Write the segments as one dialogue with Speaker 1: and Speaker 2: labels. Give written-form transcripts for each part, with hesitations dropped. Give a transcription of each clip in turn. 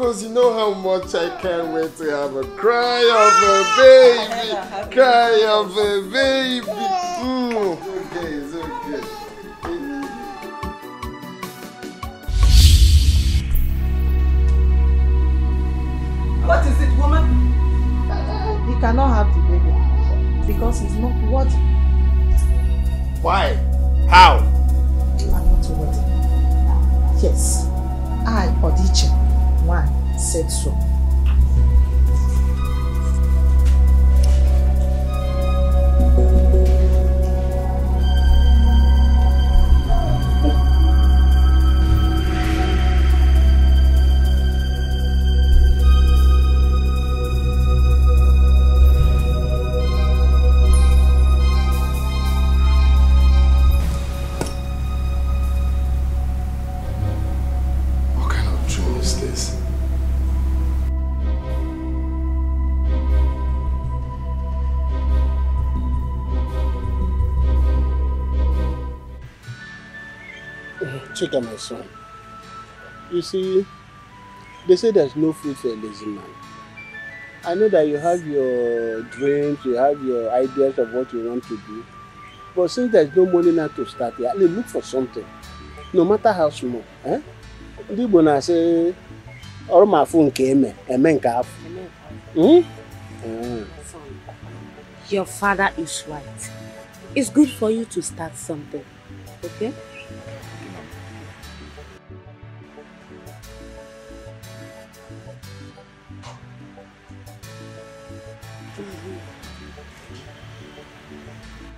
Speaker 1: Because you know how much I can't wait to have a cry of a baby. Cry of a baby. It's okay, it's okay.
Speaker 2: What is it, woman?
Speaker 3: He cannot have the baby because he's not worthy.
Speaker 1: Why? How?
Speaker 3: I'm not worthy. Yes, I, Dikeh, one said so.
Speaker 4: Check out my son. You see, they say there's no food for a lazy man. I know that you have your dreams, you have your ideas of what you want to do. But since there's no money now to start, you look for something. No matter how small. Eh? When say, all my phone came,
Speaker 5: Your father is right. It's good for you to start something. Okay?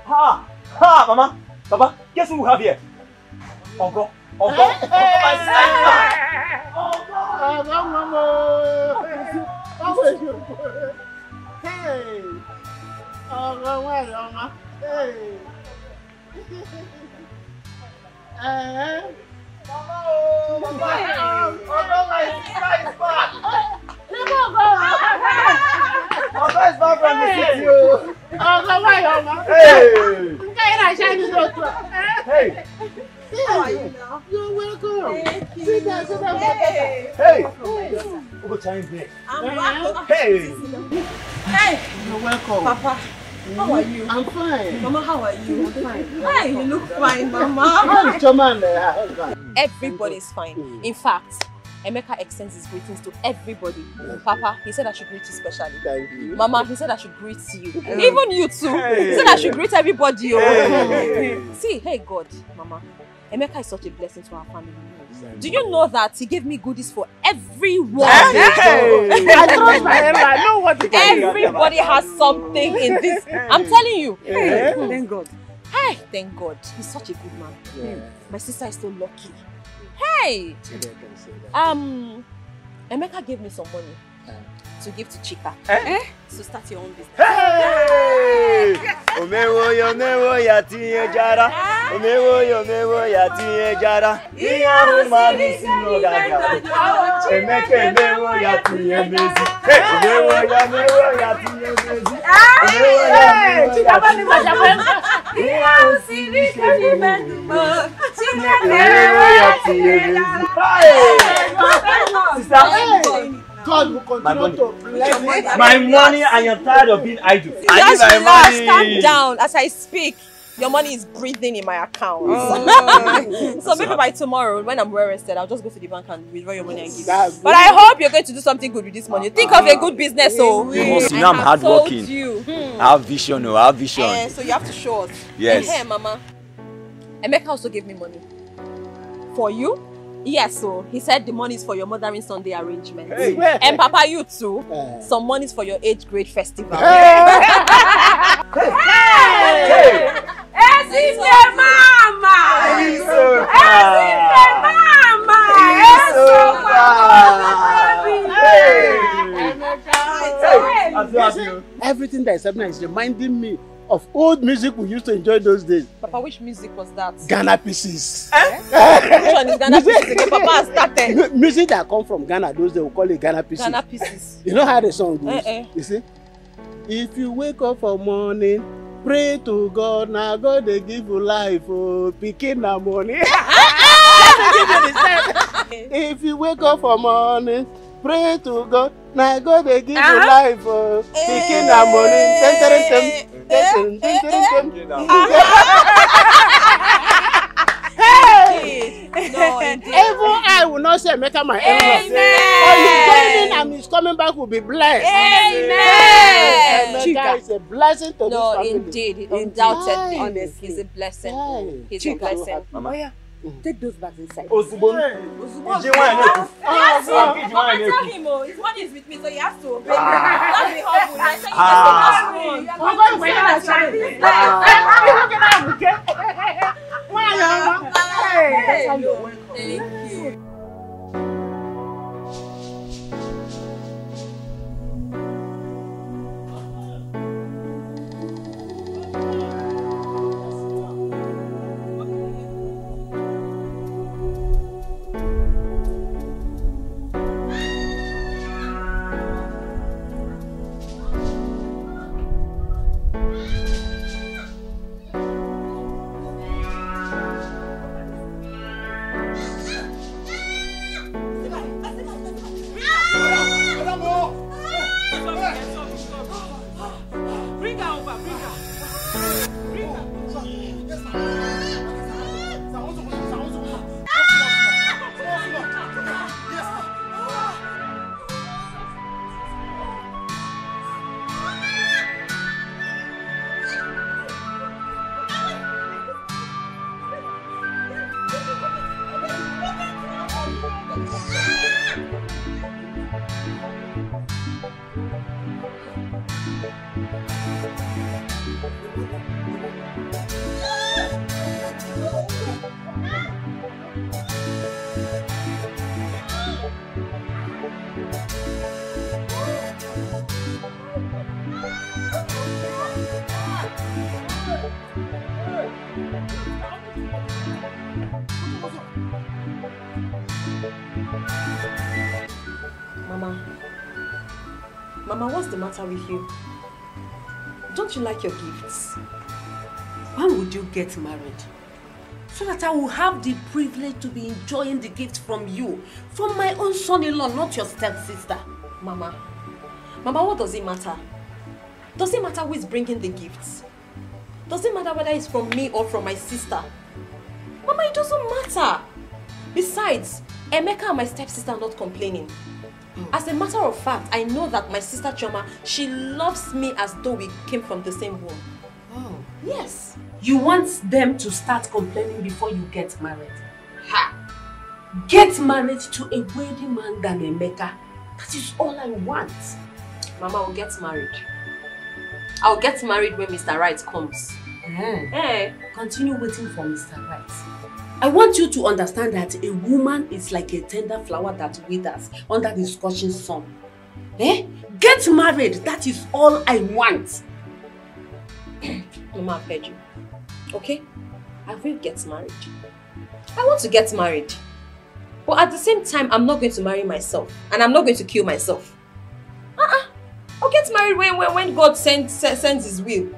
Speaker 2: Ha! Mama! Papa, guess who we have here? Uncle, my sister!
Speaker 4: Mama! Hey! Hey!
Speaker 2: Hey!
Speaker 3: How are you now?
Speaker 4: You're welcome.
Speaker 3: Sit down.
Speaker 2: Hey! I'm
Speaker 3: back.
Speaker 2: Hey!
Speaker 3: Hey!
Speaker 4: You're welcome.
Speaker 3: Papa, how are you?
Speaker 4: I'm fine.
Speaker 3: Mama, how are you?
Speaker 4: I'm fine.
Speaker 3: Hey, you look fine, Mama.
Speaker 4: How is your man there?
Speaker 5: Everybody's fine. In fact, Emeka extends his greetings to everybody. Papa, he said I should greet you specially.
Speaker 4: Thank you.
Speaker 5: Mama, he said I should greet you. Even you too. He said I should greet everybody. See, hey God, Mama, Emeka is such a blessing to our family. Do you know that he gave me goodies for everyone?
Speaker 4: I know what
Speaker 5: Everybody has something in this. I'm telling you.
Speaker 3: Thank God.
Speaker 5: Hey, thank God. He's such a good man. My sister is so lucky. Hey! Emeka gave me some money to give to Chika. To start your own business.
Speaker 2: Hey! Omewo ya tinye jara. Omewo ya tinye jara. Iya huma bisi no gaga. Emeka emewo ya tinye mezi. Omewo ya tinye mezi. Omewo ya iya usiri kani mendumo. Omewo ya tinye mezi. Sister,
Speaker 4: God will continue to bless
Speaker 2: my money. I am tired of being idle.
Speaker 5: Just relax, calm down. As I speak, your money is breathing in my account. So maybe by tomorrow, when I'm well rested, I'll just go to the bank and withdraw your money and give you. But I hope you're going to do something good with this money. Think of a good business. So
Speaker 2: you must know I'm hardworking. I have vision. I have vision.
Speaker 5: So you have to show us.
Speaker 2: Yes.
Speaker 5: Hey, Mama. Emeka also gave me money. For you? Yes, so he said the money is for your mothering Sunday arrangement. Hey. And Papa, you too. Some money is for your 8th grade festival.
Speaker 4: Everything that is happening is reminding me of old music we used to enjoy those days.
Speaker 5: Papa, which music was that?
Speaker 4: Ghana pieces.
Speaker 5: Which one is Ghana pieces again? Papa started.
Speaker 4: Music that come from Ghana those days, we call it Ghana pieces.
Speaker 5: Ghana pieces.
Speaker 4: You know how the song goes? You see? If you wake up for morning, pray to God, now God they give you life, oh, picking the money. If you wake up for morning, Pray to God. Now God they give you life. Taking our money. Hey!
Speaker 5: No, indeed.
Speaker 4: Even I will not say make my error. But he's going in and he's coming back will be blessed.
Speaker 5: Amen.
Speaker 4: Emeka is a blessing to this family.
Speaker 5: Indeed. Undoubtedly.
Speaker 3: Honestly.
Speaker 5: He's a blessing.
Speaker 4: Hey.
Speaker 5: He's a blessing.
Speaker 2: Mama.
Speaker 3: Oh yeah. Take those bags inside.
Speaker 2: Osubon.
Speaker 5: Tell him, his money is with me, so he has to obey me. Not be humble. I say you thank you. Mama, what's the matter with you? Don't you like your gifts?
Speaker 6: When would you get married? So that I will have the privilege to be enjoying the gift from you, from my own son-in-law, not your stepsister.
Speaker 5: Mama, what does it matter? Does it matter who is bringing the gifts? Does it matter whether it's from me or from my sister? Mama, it doesn't matter. Besides, Emeka and my stepsister are not complaining. As a matter of fact, I know that my sister Chioma, she loves me as though we came from the same womb.
Speaker 6: Oh.
Speaker 5: Yes.
Speaker 6: You want them to start complaining before you get married? Ha! Get married to a wealthy man than Emeka. That is all I want.
Speaker 5: Mama, I'll get married. I'll get married when Mr. Right comes.
Speaker 6: Continue waiting for Mr. Right. I want you to understand that a woman is like a tender flower that withers under the scorching sun. Get married. That is all I want.
Speaker 5: Mama, I've heard you. Okay? I will get married. I want to get married. But at the same time, I'm not going to marry myself. And I'm not going to kill myself. I'll get married when God sends his will.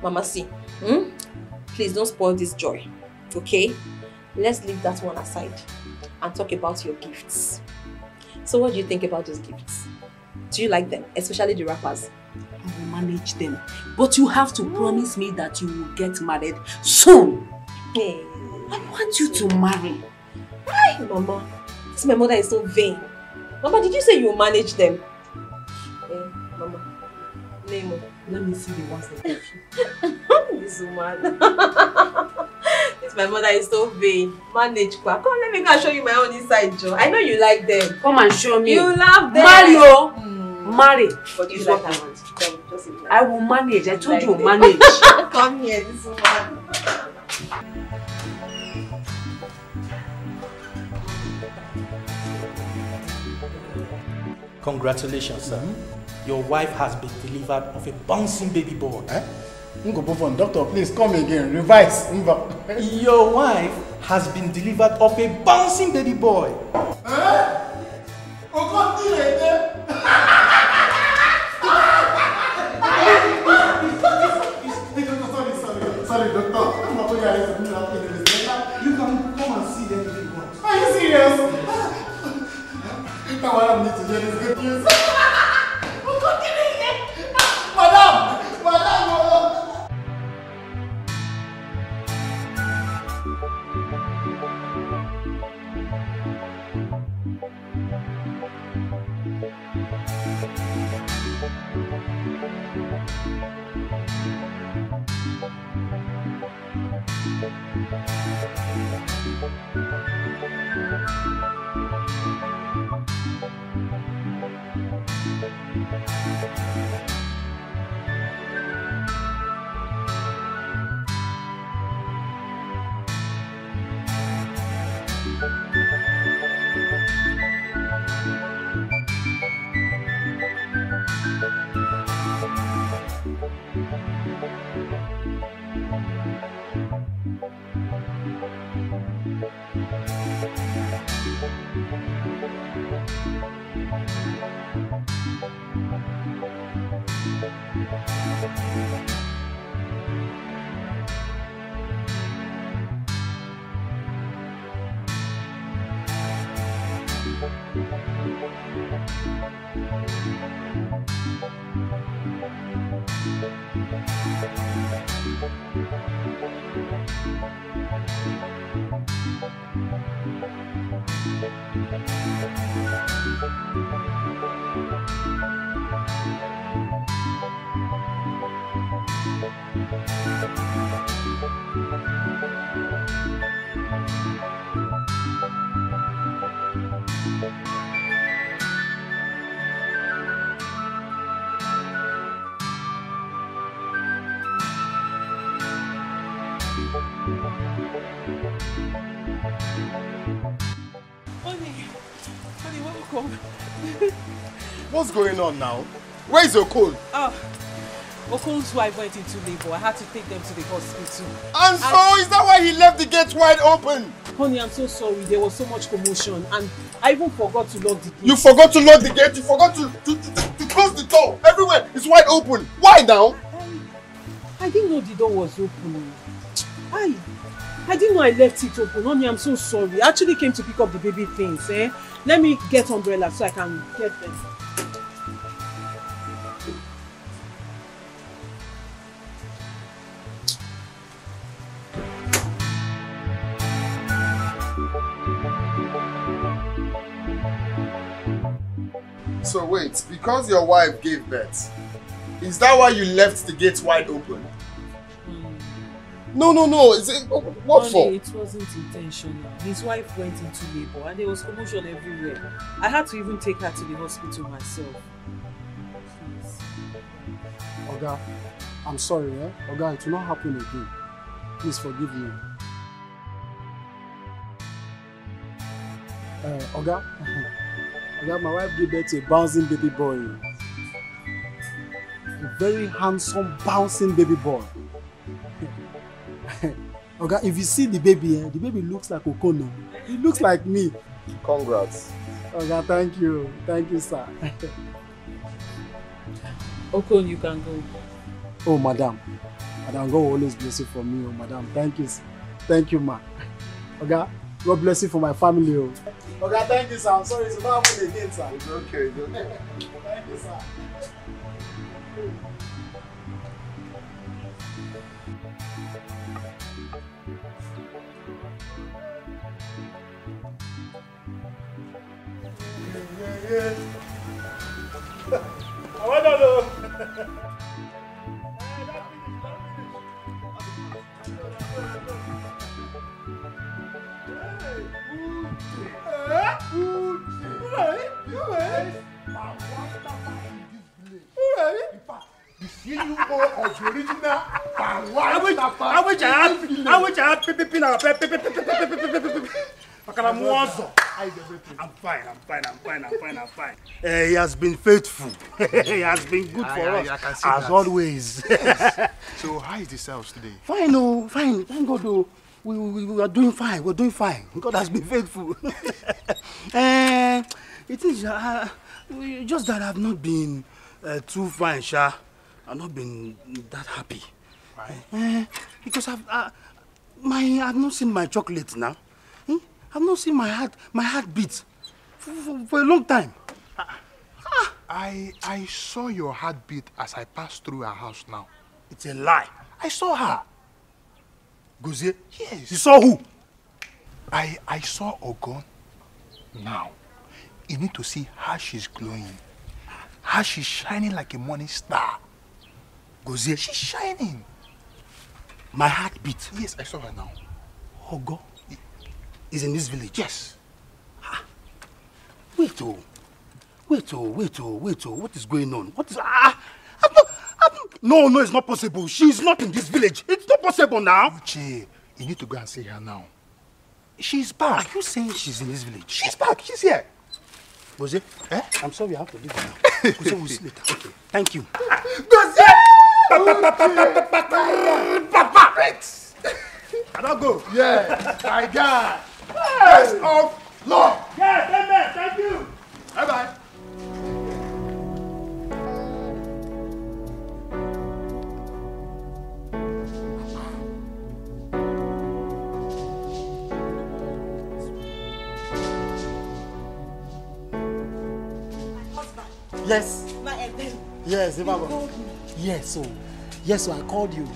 Speaker 5: Mama, see. Please don't spoil this joy. Okay? Let's leave that one aside and talk about your gifts. So what do you think about those gifts? Do you like them? Especially the wrappers?
Speaker 6: I will manage them. But you have to promise me that you will get married soon.
Speaker 5: Hey.
Speaker 6: I want you to marry.
Speaker 5: Hi, Mama. My mother is so vain. Mama, did you say you will manage them? Hey, Mama. Nemo.
Speaker 6: Let me see the ones that touch you.
Speaker 5: This woman. My mother is so vain. Manage, Kwa. Come, let me go and show you my own inside, Joe. I know you like them.
Speaker 6: Come and show me.
Speaker 5: You love them.
Speaker 6: Mario. Marry.
Speaker 5: But you
Speaker 6: like
Speaker 5: what I
Speaker 6: want.
Speaker 5: I
Speaker 6: will manage. I told
Speaker 5: like
Speaker 6: you manage.
Speaker 5: Come here, this woman.
Speaker 7: Congratulations, sir. Your wife has been delivered of a bouncing baby boy.
Speaker 1: Doctor, please come again. Revise.
Speaker 7: Your wife has been delivered of a bouncing baby boy.
Speaker 1: Sorry, doctor. You can come and see them if you want. Are you serious? Now what I need to hear is good news. Madam! What's going on now? Where's Okol?
Speaker 3: Okol's wife went into labor. I had to take them to the hospital.
Speaker 1: And so, is that why he left the gate wide open?
Speaker 3: Honey, I'm so sorry. There was so much commotion and I even forgot to lock the gate.
Speaker 1: You forgot to lock the gate? You forgot to close the door? Everywhere is wide open. Why now?
Speaker 3: I didn't know the door was open. I didn't know I left it open. Honey, I'm so sorry. I actually came to pick up the baby things. Let me get umbrella so I can get them.
Speaker 1: So wait, because your wife gave birth, is that why you left the gate wide open? No. Is it, what
Speaker 3: Honey,
Speaker 1: for?
Speaker 3: it wasn't intentional. His wife went into labor and there was commotion everywhere. I had to even take her to the hospital myself. Please.
Speaker 4: Oga, I'm sorry, Oga, it will not happen again. Please forgive me. Oga, my wife gave birth to a bouncing baby boy. A very handsome, bouncing baby boy. Oga, if you see the baby looks like Okono. He looks like me.
Speaker 1: Congrats.
Speaker 4: Oga, thank you. Thank you, sir.
Speaker 3: Okon, you can go.
Speaker 4: Oh, madam. Madam, God will always bless you for me, oh, madam. Thank you, sir. Thank you, ma. Oga, God bless you for my family, oh. Oga, thank you, sir. I'm sorry, it's not happening again, sir.
Speaker 1: It's okay.
Speaker 4: Thank you, sir.
Speaker 8: I'm fine. He has been faithful. He has been good for us, as always.
Speaker 1: So how is the sales today?
Speaker 8: Fine, oh, fine. Thank God, oh. We are doing fine. We're doing fine. God has been faithful. It is just that I've not been too fine, Sha. I've not been that happy. Right. Because I've not seen my chocolate now. I've not seen my heart beat. for a long time.
Speaker 9: I saw your heartbeat as I passed through her house now.
Speaker 8: It's a lie. I saw her.
Speaker 9: Gozie? Yes.
Speaker 8: You saw who?
Speaker 9: I saw Ogon. Now, you need to see how she's glowing. How she's shining like a morning star. Gozie, she's shining.
Speaker 8: My heartbeat.
Speaker 9: Yes, I saw her now.
Speaker 8: Ogo is in this village.
Speaker 9: Yes.
Speaker 8: Wait, what is going on? What is... No, it's not possible. She's not in this village. It's not possible now.
Speaker 9: Uche, you need to go and see her now. She's back.
Speaker 8: Are you saying she's in this village?
Speaker 9: She's back. She's here.
Speaker 8: Gozie, I'm sorry I have to leave you now. Gozie, we'll see later. Okay, thank you.
Speaker 9: Gozie! Papa!
Speaker 8: I don't go.
Speaker 9: Yeah, my God. Best of luck.
Speaker 8: Yes, amen. Thank you.
Speaker 9: Bye-bye.
Speaker 10: Yes. Yes,
Speaker 3: Imam.
Speaker 10: Yes, so I called you.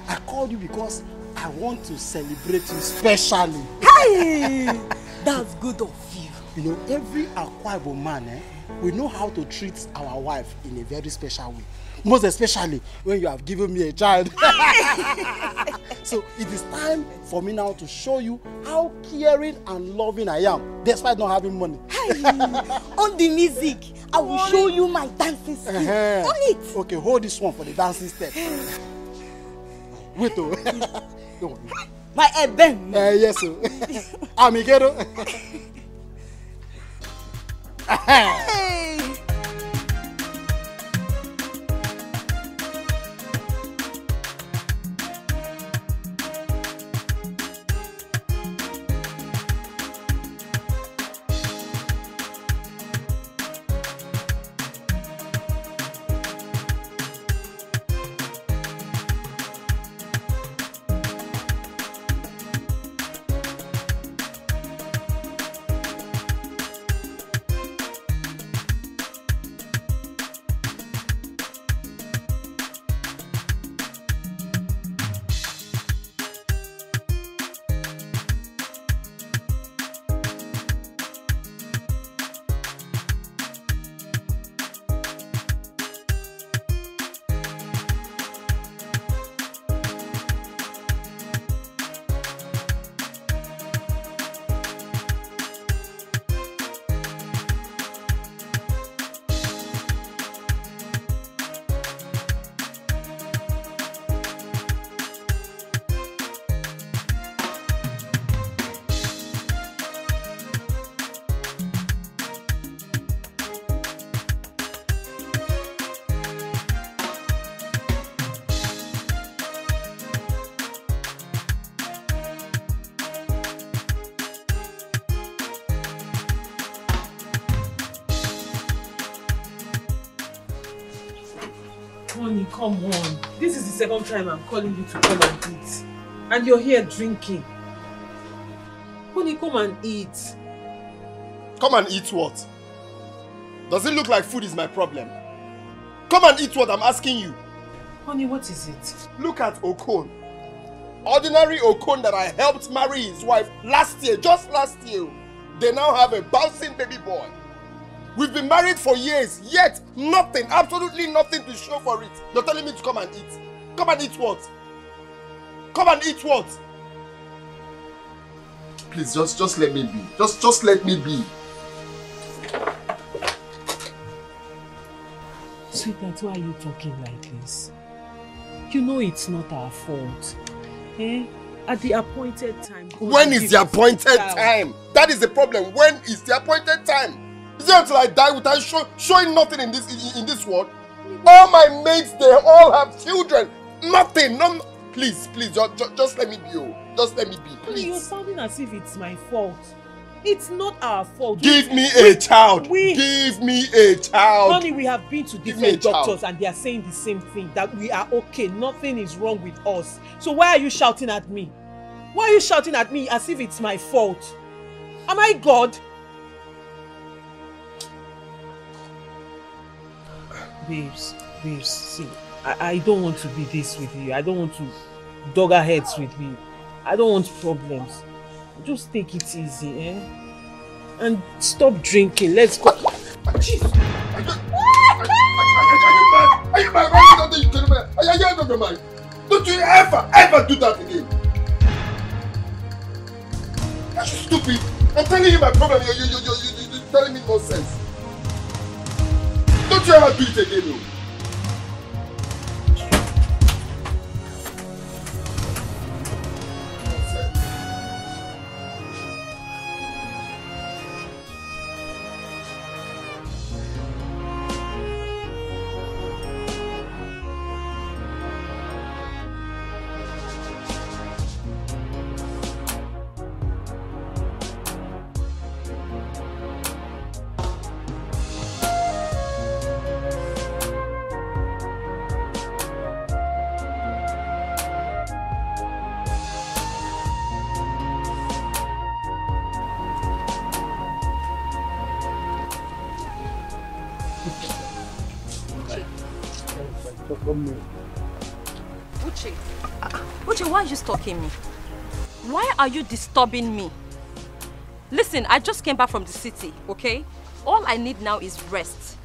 Speaker 10: I called you because I want to celebrate you specially. Hey! That's good of you. You know, every Akwa Ibom man, we know how to treat our wife in a very special way. Most especially when you have given me a child. So it is time for me now to show you how caring and loving I am, despite not having money.
Speaker 11: Hey, on the music, I will show you my dancing skills. On it.
Speaker 10: Okay, hold this one for the dancing step. Wait, oh. Don't worry.
Speaker 11: My Eben.
Speaker 10: Yes, sir. Amiguero.
Speaker 11: Hey.
Speaker 3: Honey, come on. This is the second time I'm calling you to come and eat. And you're here drinking. Honey, come and eat.
Speaker 1: Come and eat what? Does it look like food is my problem? Come and eat what I'm asking you.
Speaker 3: Honey, what is it?
Speaker 1: Look at Okon. Ordinary Okon that I helped marry his wife last year, just last year. They now have a bouncing baby boy. We've been married for years, yet nothing, absolutely nothing to show for it. You're telling me to come and eat. Come and eat what? Come and eat what? Please, just let me be. Just let me be.
Speaker 3: Sweetheart, why are you talking like this? You know it's not our fault. Eh? At the appointed time.
Speaker 1: When is the appointed time? That is the problem. When is the appointed time? Is it until I die without showing nothing in this world? All my mates, they all have children. Nothing. No, please, just let me be. Oh. Just let me be, please.
Speaker 3: You're sounding as if it's my fault. It's not our fault.
Speaker 1: Give me a child. Give me a child.
Speaker 3: Honey, we have been to different doctors and they are saying the same thing, that we are okay. Nothing is wrong with us. So why are you shouting at me? Why are you shouting at me as if it's my fault? Am I God? Babes, see, I don't want to be this with you. I don't want to dog our heads with you. I don't want problems. Just take it easy, eh? And stop drinking. Let's go.
Speaker 1: Jeez. Are you mad? Are you out of your mind? Don't you ever do that again. Are you stupid? I'm telling you my problem. You're telling me nonsense. Don't you ever do it again, though.
Speaker 5: Uche, why are you stalking me? Why are you disturbing me? Listen, I just came back from the city, okay? All I need now is rest.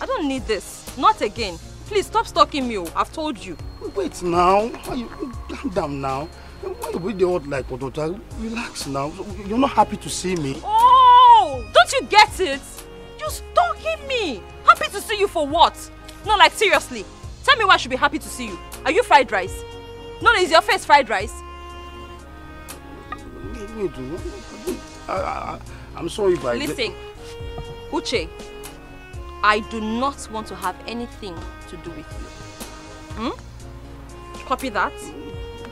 Speaker 5: I don't need this. Not again. Please stop stalking me. I've told you.
Speaker 8: Wait now. Calm down now. Why you with the old like Odota? Relax now. You're not happy to see me.
Speaker 5: Oh! Don't you get it? You're stalking me. Happy to see you for what? No, like seriously. Tell me why I should be happy to see you. Are you fried rice? No, is your face fried rice?
Speaker 8: Wait, I'm sorry if I...
Speaker 5: Listen, Uche, I do not want to have anything to do with you. Copy that?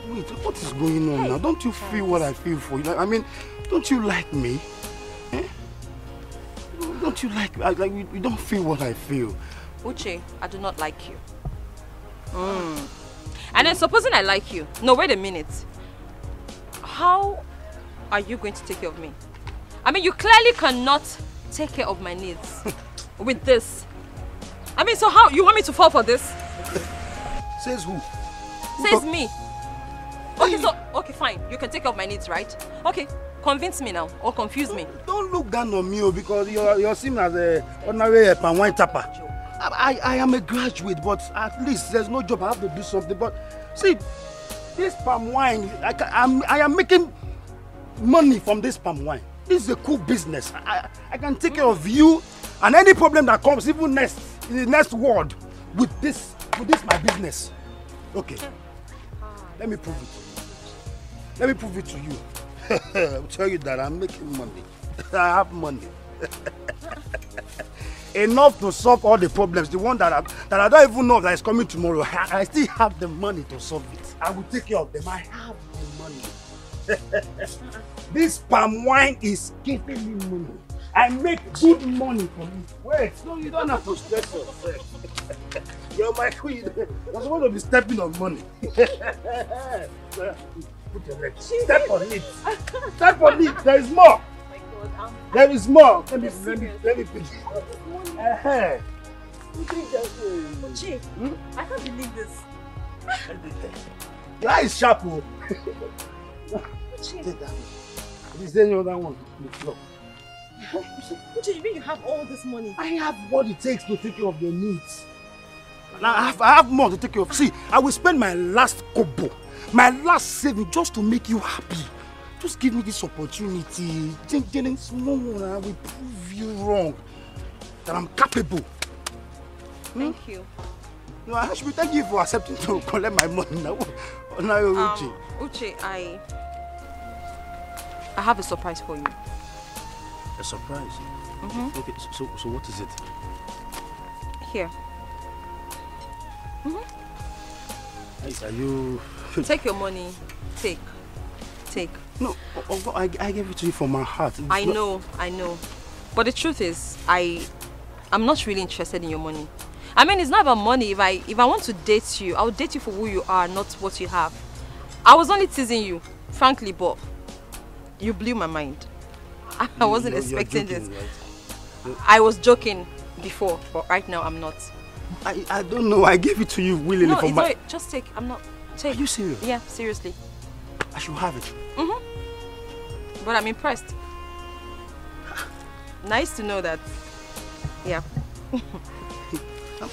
Speaker 8: Wait, what is going on now? Don't you feel what I feel for you? I mean, don't you like me? Eh? Don't you like you don't feel what I feel?
Speaker 5: Uche, I do not like you. And then supposing I like you. No, wait a minute. How are you going to take care of me? I mean, you clearly cannot take care of my needs with this. I mean, so how? You want me to fall for this?
Speaker 8: Says who?
Speaker 5: Says me. Okay, so, okay, fine. You can take care of my needs, right? Okay, convince me now, or confuse me.
Speaker 8: Don't look down on me, because you're seen as a ordinary palm wine tapper. I am a graduate, but at least there's no job. I have to do something. But see, this palm wine, I am making money from this palm wine. This is a cool business. I can take care of you and any problem that comes, even in the next world, with this my business. Okay. Let me prove it. Let me prove it to you. I'll tell you that I'm making money. I have money. Enough to solve all the problems. The one that I don't even know that is coming tomorrow. I still have the money to solve it. I will take care of them. I have the money. This palm wine is giving me money. I make good money from it. Wait, no, you don't have to stress yourself. You're my queen. You're supposed to be stepping on money. Put your leg. Step on it. Step on it. There is more. There is more. Let me pick it.
Speaker 5: Uche, I can't believe this.
Speaker 8: Your eye is sharp.
Speaker 5: Uche.
Speaker 8: Take that one. Is there any other one?
Speaker 5: Uche, you mean you have all this money?
Speaker 8: I have what it takes to take care of your needs. Now I have more to take care of. See, I will spend my last kobo, my last saving, just to make you happy. Just give me this opportunity. Getting small, I will prove you wrong. That I'm capable.
Speaker 5: Thank you.
Speaker 8: No, I should be thanking you for accepting to collect my money now. Uche.
Speaker 5: Uche, I have a surprise for you.
Speaker 8: A surprise? Okay, so what is it?
Speaker 5: Here.
Speaker 8: Are you...
Speaker 5: Take your money. Take.
Speaker 8: No, I gave it to you from my heart.
Speaker 5: I know. But the truth is, I'm not really interested in your money. I mean, it's not about money. If I want to date you, I'll date you for who you are, not what you have. I was only teasing you, frankly, but you blew my mind. I wasn't expecting this. Right? I was joking before, but right now I'm not.
Speaker 8: I don't know. I gave it to you willingly
Speaker 5: No,
Speaker 8: for
Speaker 5: it's
Speaker 8: my...
Speaker 5: alright. Just take. I'm not... Take.
Speaker 8: Are you serious?
Speaker 5: Yeah, seriously.
Speaker 8: I should have it.
Speaker 5: But I'm impressed. Nice to know that. Yeah.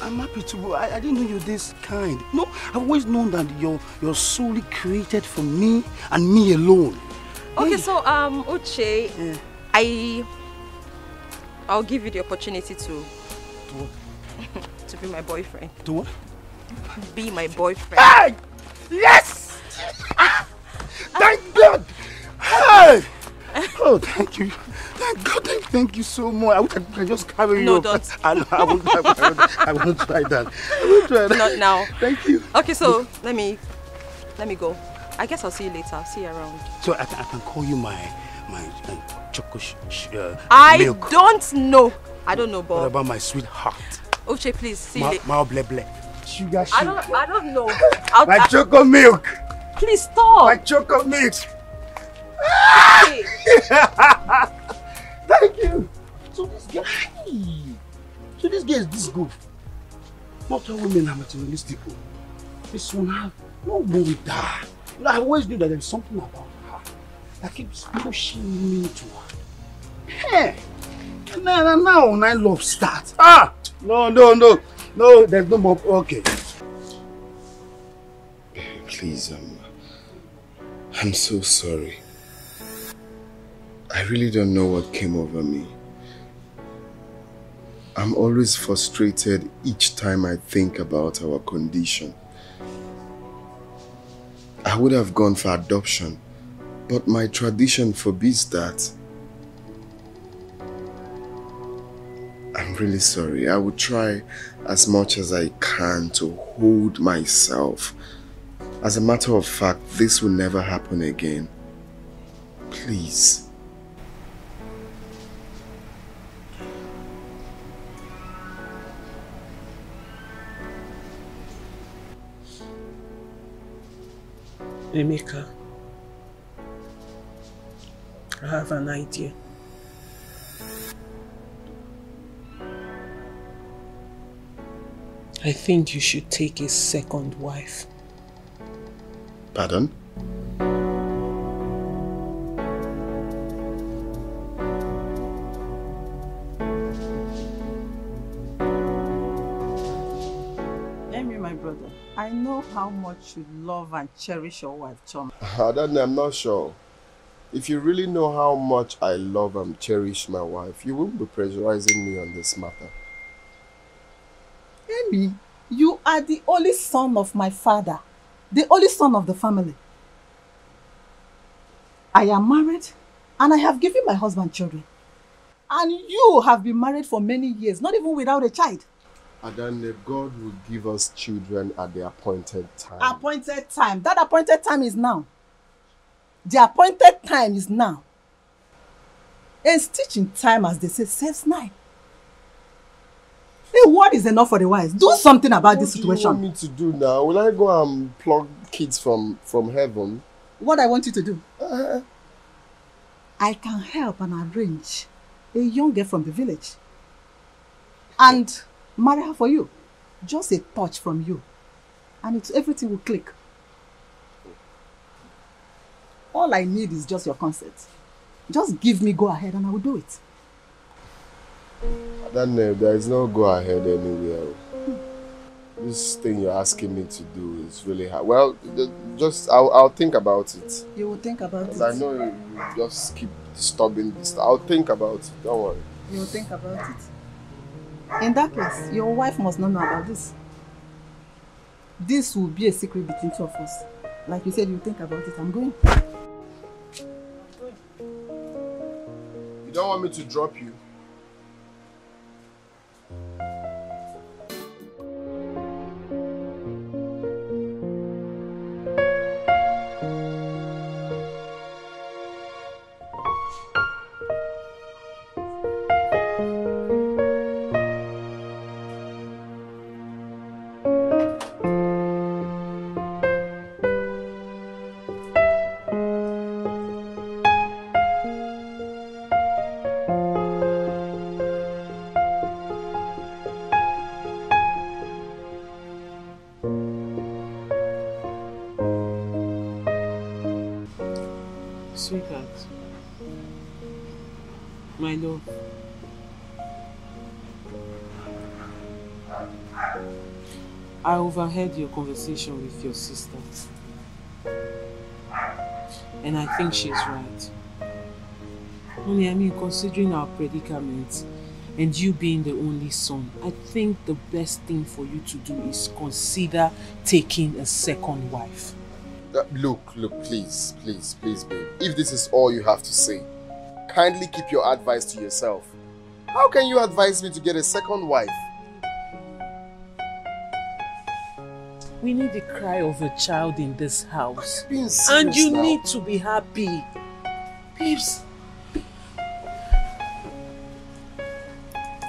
Speaker 8: I'm happy to, but I didn't know you're this kind. No, I've always known that you're solely created for me and me alone.
Speaker 5: Okay, so Uche, yeah. I'll give you the opportunity to to be my boyfriend.
Speaker 8: To what?
Speaker 5: Be my boyfriend.
Speaker 8: Hey! Yes! Thank God! Hey! Oh, thank you. Thank God, thank you so much. I wish I could just carry you.
Speaker 5: No,
Speaker 8: up.
Speaker 5: don't.
Speaker 8: I won't try that. I won't try that.
Speaker 5: Not now.
Speaker 8: Thank you.
Speaker 5: Okay, so let me go. I guess I'll see you later. I'll see you around.
Speaker 8: So I can call you my choco
Speaker 5: milk. Don't know. I don't know, Bob.
Speaker 8: What about my sweetheart?
Speaker 5: Uche, please see you later.
Speaker 8: My ble. Sugar.
Speaker 5: I don't know.
Speaker 8: My choco milk.
Speaker 5: Please stop.
Speaker 8: My choco milk.
Speaker 5: Hey.
Speaker 8: Thank you. So this guy is this good. Not all women are materialistic. This one have no wonder. I always knew that there's something about her that keeps pushing me to her. Hey, and now when I love starts. No, there's no more. Okay.
Speaker 1: Please, I'm so sorry. I really don't know what came over me. I'm always frustrated each time I think about our condition. I would have gone for adoption, but my tradition forbids that. I'm really sorry. I will try as much as I can to hold myself. As a matter of fact, this will never happen again. Please.
Speaker 3: Emeka, I have an idea. I think you should take a second wife.
Speaker 1: Pardon?
Speaker 12: I know how much you love and cherish your wife, Choma.
Speaker 1: I'm not sure. If you really know how much I love and cherish my wife, you won't be pressurizing me on this matter.
Speaker 12: Amy, you are the only son of my father, the only son of the family. I am married and I have given my husband children. And you have been married for many years, not even without a child.
Speaker 1: Adane, God will give us children at the appointed time.
Speaker 12: Appointed time. That appointed time is now. The appointed time is now. And stitching time, as they say, saves 9. A word is enough for the wise. Do something about this situation.
Speaker 1: What do you want me to do now? Will I go and plug kids from heaven?
Speaker 12: What I want you to do? I can help and arrange a young girl from the village. And marry her for you. Just a touch from you. And everything will click. All I need is just your consent. Just give me go ahead and I will do it.
Speaker 1: There is no go ahead anywhere. This thing you're asking me to do is really hard. Well, I'll think about it.
Speaker 12: You will think about it?
Speaker 1: I know you just keep disturbing this. I'll think about it. Don't worry.
Speaker 12: You will think about it. In that case, your wife must not know about this. This will be a secret between two of us. Like you said, you think about it. I'm going.
Speaker 1: You don't want me to drop you?
Speaker 3: Sweetheart, my love, I overheard your conversation with your sister, and I think she's right. Only, I mean, considering our predicament and you being the only son, I think the best thing for you to do is consider taking a second wife.
Speaker 1: Look, please, babe. If this is all you have to say, kindly keep your advice to yourself. How can you advise me to get a second wife?
Speaker 3: We need the cry of a child in this house.
Speaker 1: And
Speaker 3: you need to be happy. Babes.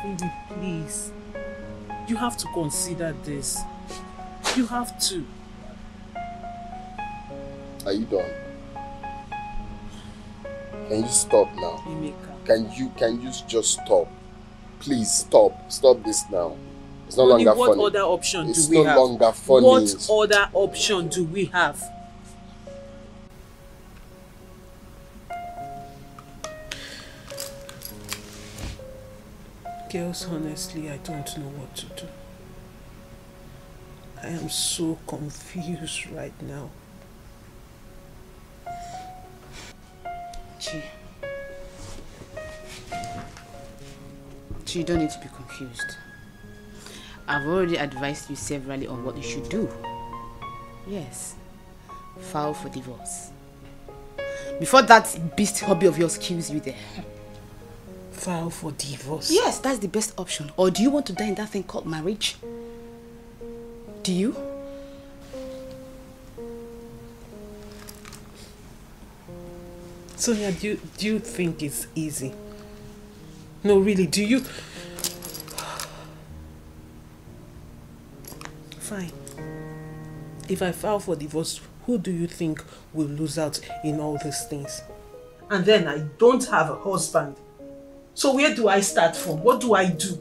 Speaker 3: Baby, please. You have to consider this. You have to.
Speaker 1: Are you done? Can you stop now? Can you just stop? Please stop. Stop this now. It's no longer funny.
Speaker 3: What other option
Speaker 1: it's
Speaker 3: do we have?
Speaker 1: It's no longer funny.
Speaker 3: What other option do we have? Girls, honestly, I don't know what to do. I am so confused right now.
Speaker 6: Chi, you don't need to be confused. I've already advised you severally on what you should do. Yes, file for divorce. Before that beast hobby of yours kills you there.
Speaker 3: File for divorce?
Speaker 6: Yes, that's the best option. Or do you want to die in that thing called marriage? Do you?
Speaker 3: Sonia, do you think it's easy? No, really, do you? Fine. If I file for divorce, who do you think will lose out in all these things? And then I don't have a husband. So where do I start from? What do I do?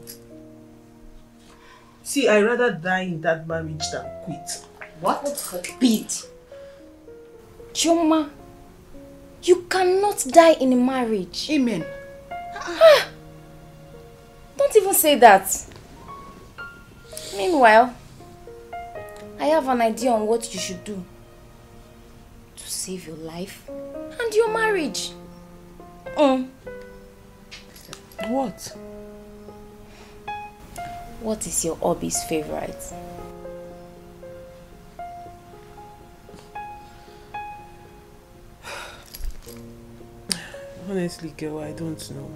Speaker 3: See, I'd rather die in that marriage than quit.
Speaker 11: What? Forbid. Chioma, you cannot die in a marriage.
Speaker 6: Amen.
Speaker 11: Don't even say that. Meanwhile, I have an idea on what you should do to save your life and your marriage.
Speaker 3: What?
Speaker 11: What is your hobby's favorite?
Speaker 3: Honestly, girl, I don't know.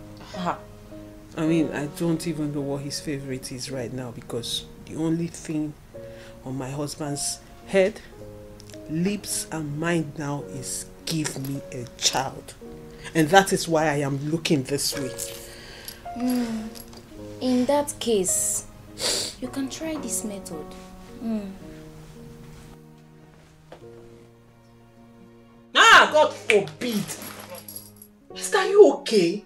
Speaker 3: I mean, I don't even know what his favorite is right now, because the only thing on my husband's head, lips and mind now is give me a child. And that is why I am looking this way.
Speaker 11: In that case, you can try this method.
Speaker 3: God forbid! Esther, are you okay?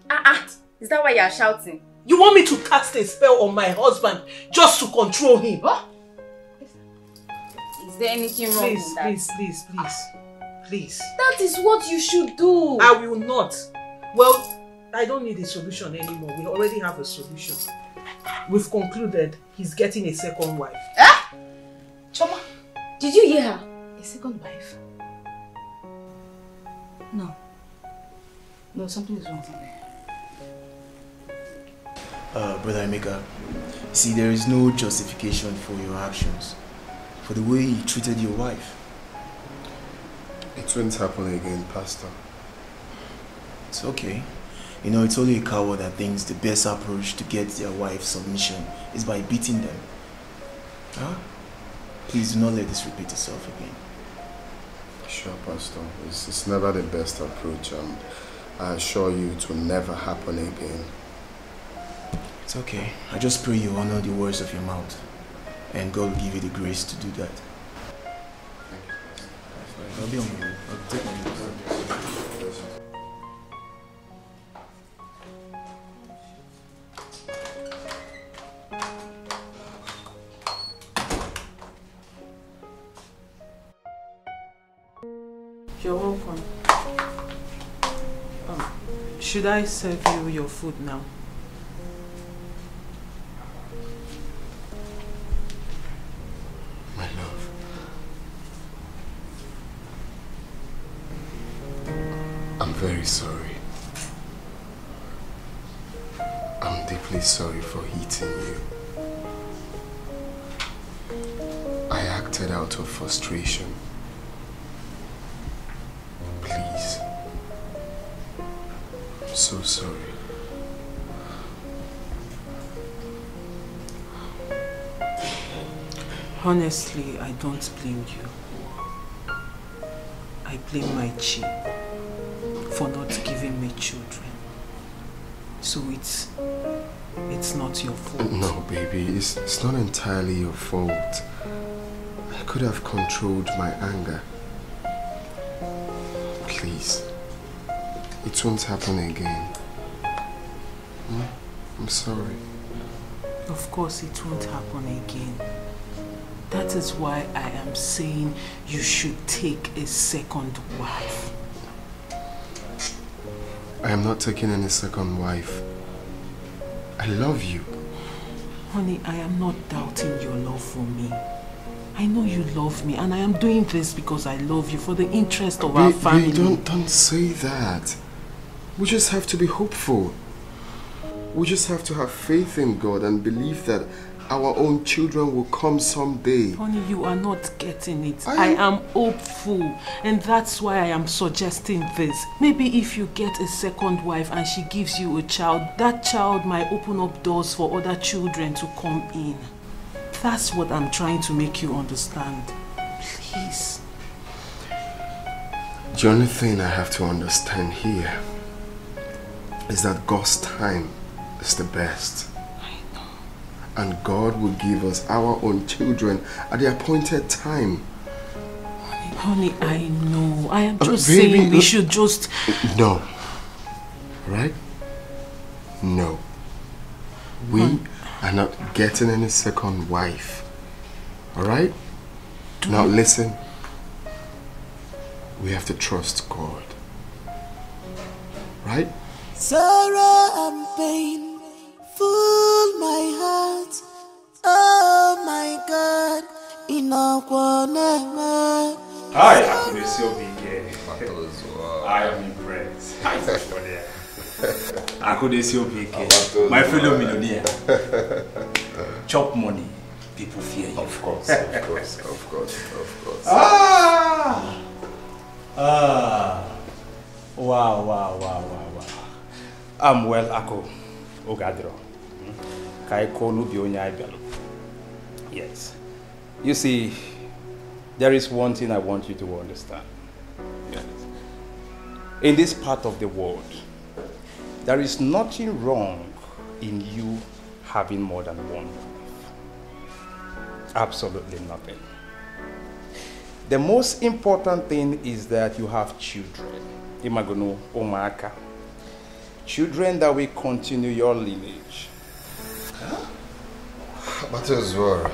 Speaker 6: Is that why you are shouting?
Speaker 3: You want me to cast a spell on my husband just to control him? Huh?
Speaker 6: Is there anything wrong with that?
Speaker 3: Please.
Speaker 6: That is what you should do.
Speaker 3: I will not. Well, I don't need a solution anymore. We already have a solution. We've concluded he's getting a second wife.
Speaker 6: Choma, did you hear her? A second wife? No, something is wrong somewhere.
Speaker 13: Brother Emeka, see, there is no justification for your actions, for the way you treated your wife.
Speaker 1: It won't happen again, Pastor.
Speaker 13: It's okay. You know, it's only a coward that thinks the best approach to get their wife's submission is by beating them. Please do not let this repeat itself again.
Speaker 1: Sure, Pastor. It's never the best approach, and I assure you it will never happen again.
Speaker 13: It's okay. I just pray you honor the words of your mouth, and God will give you the grace to do that. I'll be on my way. I'll take my leave.
Speaker 3: You're welcome. Should I serve you your food now?
Speaker 1: My love. I'm very sorry. I'm deeply sorry for hitting you. I acted out of frustration. Please. I'm so sorry.
Speaker 3: Honestly, I don't blame you. I blame my chi for not giving me children. So it's not your fault.
Speaker 1: No, baby, it's not entirely your fault. I could have controlled my anger. Please, it won't happen again. I'm sorry.
Speaker 3: Of course it won't happen again. That is why I am saying you should take a second wife.
Speaker 1: I am not taking any second wife. I love you.
Speaker 3: Honey, I am not doubting your love for me. I know you love me, and I am doing this because I love you for the interest of our family.
Speaker 1: Don't say that. We just have to be hopeful. We just have to have faith in God and believe that our own children will come someday.
Speaker 3: Honey, you are not getting it. I am hopeful, and that's why I am suggesting this. Maybe if you get a second wife and she gives you a child, that child might open up doors for other children to come in. That's what I'm trying to make you understand. Please.
Speaker 1: The only thing I have to understand here is that God's time is the best. And God will give us our own children at the appointed time.
Speaker 3: Honey, I know. I am just saying we should just...
Speaker 1: No. Right? No. We are not getting any second wife. Alright? Now listen. We have to trust God. Right?
Speaker 14: Sorrow and pain full my heart. Oh my God,
Speaker 15: Hi, I'm Dikeh. I am impressed. Dikeh, my fellow millionaire. Chop money, people fear you.
Speaker 1: Of course, of course, of course, of course.
Speaker 15: Wow. I'm well, Ako Ogadro. Yes. You see, there is one thing I want you to understand. Yes. In this part of the world, there is nothing wrong in you having more than one wife. Absolutely nothing. The most important thing is that you have children. Imagono Omaka. Children that will continue your lineage.
Speaker 1: Huh? But as well,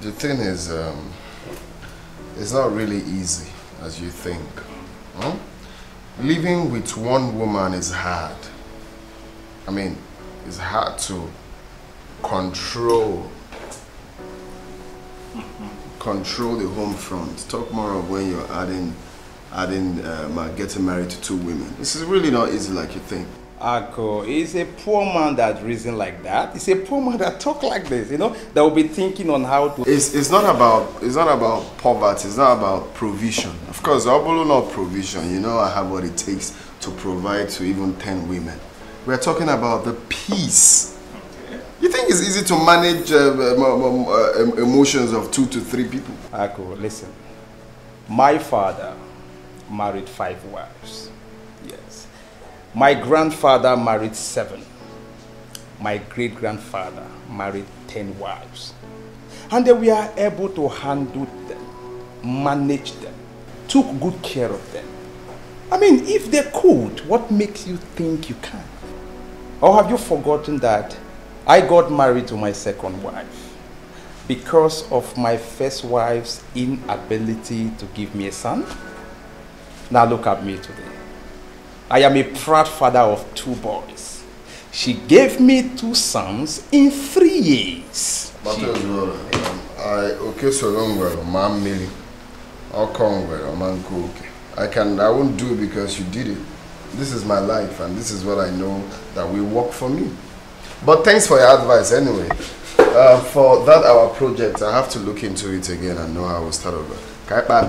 Speaker 1: the thing is, it's not really easy as you think. Huh? Living with one woman is hard. I mean, it's hard to control the home front. Talk more of when you're getting married to two women. This is really not easy like you think.
Speaker 15: Ako, it's a poor man that reason like that. It's a poor man that talk like this, you know, that will be thinking on how to.
Speaker 1: It's not about poverty. It's not about provision. Of course, Obolo not provision. You know, I have what it takes to provide to even 10 women. We're talking about the peace. Okay. You think it's easy to manage emotions of 2 to 3 people?
Speaker 15: Ako, listen. My father married 5 wives. Yes. My grandfather married 7. My great-grandfather married 10 wives. And they were able to handle them, manage them, took good care of them. I mean, if they could, what makes you think you can't? Or have you forgotten that I got married to my second wife because of my first wife's inability to give me a son? Now look at me today. I am a proud father of 2 boys. She gave me 2 sons in 3 years.
Speaker 1: But as well, okay, so long, well, ma'am, Millie. I'll come, well, man, go, okay. I won't do it because you did it. This is my life, and this is what I know that will work for me. But thanks for your advice anyway. For that our project, I have to look into it again and know how we'll start over.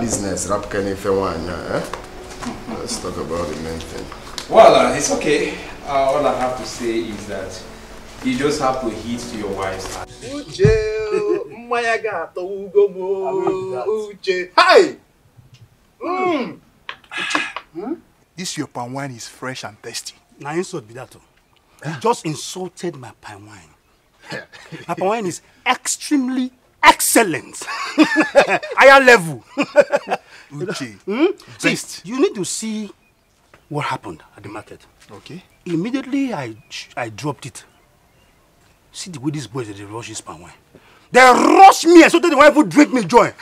Speaker 1: Business, let's talk about the main thing.
Speaker 15: Well, it's okay. All I have to say is that you just have to heed to your wife's heart.
Speaker 9: Hi! This your palm wine is fresh and tasty.
Speaker 8: Now insult be that. You just insulted my palm wine. My palm wine is extremely excellent. Higher level.
Speaker 9: Uche.
Speaker 8: See, you need to see what happened at the market.
Speaker 9: Okay.
Speaker 8: Immediately I dropped it. See the way these boys they rush this palm wine. They rush me so that they won't even drink me joy.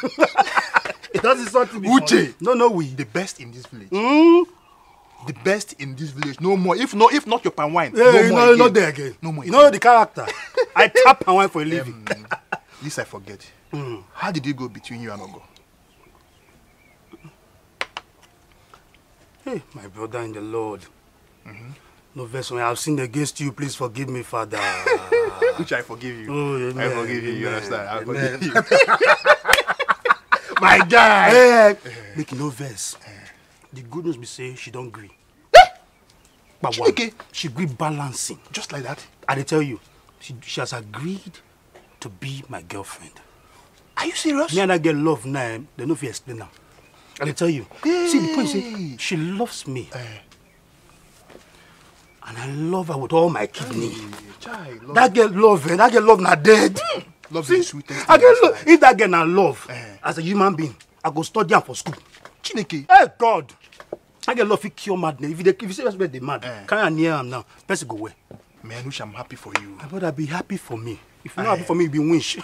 Speaker 8: It doesn't start to be
Speaker 9: Uche.
Speaker 8: No, we.
Speaker 9: The best in this village. The best in this village. No more. If not your palm wine.
Speaker 8: Yeah, no, not there again.
Speaker 9: No more.
Speaker 8: You know the character. I tap palm wine for a living.
Speaker 9: This I forget. How did it go between you and Ogo?
Speaker 8: Hey, my brother in the Lord. No verse when I have sinned against you, please forgive me, Father.
Speaker 9: Which I forgive you.
Speaker 8: Oh, amen,
Speaker 9: I forgive you, you understand? I forgive you.
Speaker 8: My guy! Hey, make no verse. The good news be say she don't agree. But one, she agree balancing.
Speaker 9: Just like that?
Speaker 8: I dey tell you, she has agreed to be my girlfriend.
Speaker 9: Are you serious?
Speaker 8: Me and that girl love now, they no fit explain now. I dey tell you. See, the point is, she loves me. And I love her with all my kidney. That girl love her. That girl love na dead.
Speaker 9: Love is the sweetest.
Speaker 8: If that girl na love, as a human being, I go study her for school.
Speaker 9: Chineke.
Speaker 8: Hey God. That girl love fit cure madness. If you say they mad, carry her near him now. Person go away.
Speaker 9: Man, wish I'm happy for you.
Speaker 8: My brother, be happy for me. If you're not happy for me, you be winch.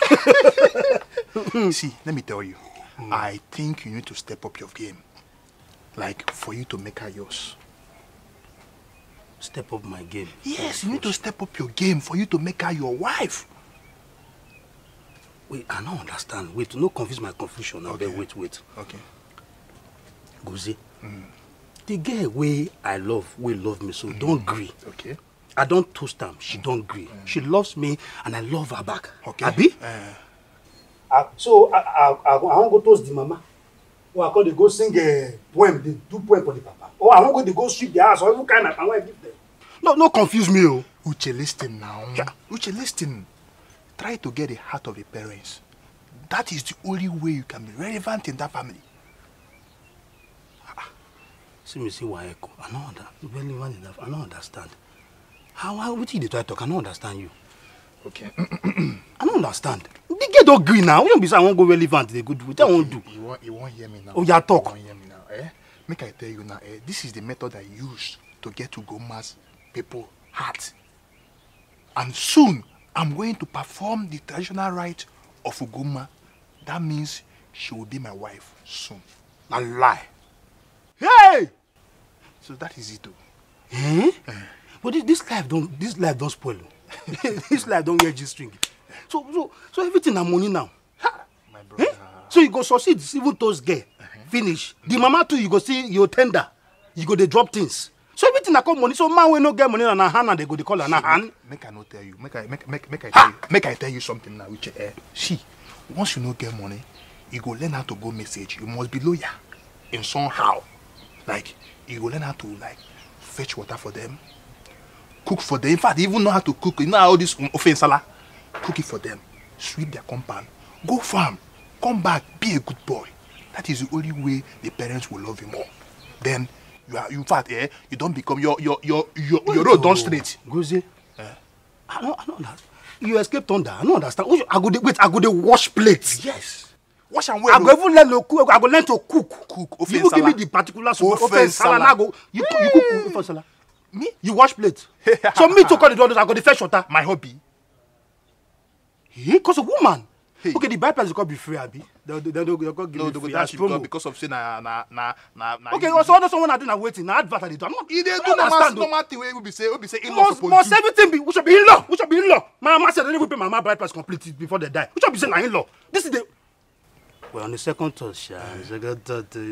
Speaker 9: See, let me tell you. I think you need to step up your game. Like, for you to make her yours.
Speaker 8: Step up my game?
Speaker 9: Yes, you need to step up your game for you to make her your wife.
Speaker 8: Wait, I don't understand. Wait, no confuse my confusion now. Okay. Wait.
Speaker 9: Okay.
Speaker 8: Gozie. The girl way I love, will love me, so don't agree.
Speaker 9: Okay.
Speaker 8: I don't toast her. She don't agree. She loves me and I love her back.
Speaker 9: Okay.
Speaker 8: Abi? So I won't go toast the mama. Or I call they go sing a poem, they do poem for the papa. Or I won't go sweep the house or even kind of I want to give them. No confuse me, oh.
Speaker 9: Uche, listen now. Yeah. Uche, listen. Try to get the heart of the parents. That is the only way you can be relevant in that family.
Speaker 8: See me see why echo. I don't understand. How what you try to talk? I don't understand you.
Speaker 9: Okay.
Speaker 8: I don't understand. The girl don't agree now. We don't be saying I won't go relevant. They good. What I won't do.
Speaker 9: You won't hear me now.
Speaker 8: Oh, yeah, talk.
Speaker 9: You won't hear me now. Make I tell you now. This is the method I use to get to Goma's people heart. And soon I'm going to perform the traditional rite of Ugoma. That means she will be my wife soon.
Speaker 8: A lie. Hey!
Speaker 9: So that is it too.
Speaker 8: But this life don't spoil. This life don't get G-string. So everything na money now.
Speaker 9: My brother.
Speaker 8: So you go succeed, even those girl. Finish. The mama too, you go see your tender. You go they drop things. So everything na come money. So man we no get money na hand and they go they call her na hand.
Speaker 9: Make I not tell you. Make I tell you something now. Which see, once you no get money, you go learn how to go message. You must be loyal in somehow. Like you go learn how to like fetch water for them, cook for them. In fact, you even know how to cook. You know how this offense salad. Cook it for them. Sweep their compound. Go farm. Come back. Be a good boy. That is the only way the parents will love you more. Then you are, in fact, you don't become your road done straight.
Speaker 8: Gozie. I don't understand. You escape thunder. I don't understand. I go to wash plates.
Speaker 9: Yes. Wash and wear.
Speaker 8: I go even learn to cook. I go learn to cook.
Speaker 9: You
Speaker 8: give me the particular offense salad. You cook offense salad.
Speaker 9: Me?
Speaker 8: You wash plates. So me to call the daughters. I go to fetch water.
Speaker 9: My hobby.
Speaker 8: Because a woman. Hey. Okay, the bypass will be free, Abi. They'll give free as promo.
Speaker 9: Because of say na.
Speaker 8: Okay, so other someone are doing waiting. Na advert they do. I'm not.
Speaker 9: They do normal thing. We be say in-law suppose do.
Speaker 8: Must everything be? We should be in-law. We should be in-law. My mama said they will pay my bypass completely before they die. We should be saying na in-law. This is the. Well, on the second thought, you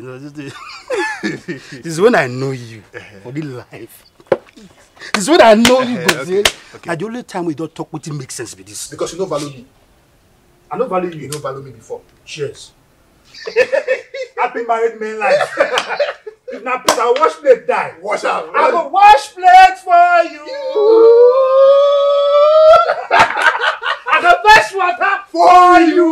Speaker 8: know, this is when I know you for the life. This is when I know you, okay. And the only time we don't talk with it makes sense with this.
Speaker 9: Because you don't value me. I don't value you. You don't value me before.
Speaker 8: Cheers. Happy married man life. If not, please, I'll wash plate die.
Speaker 9: Wash out.
Speaker 8: I will wash plate for you. I will fetch water for you.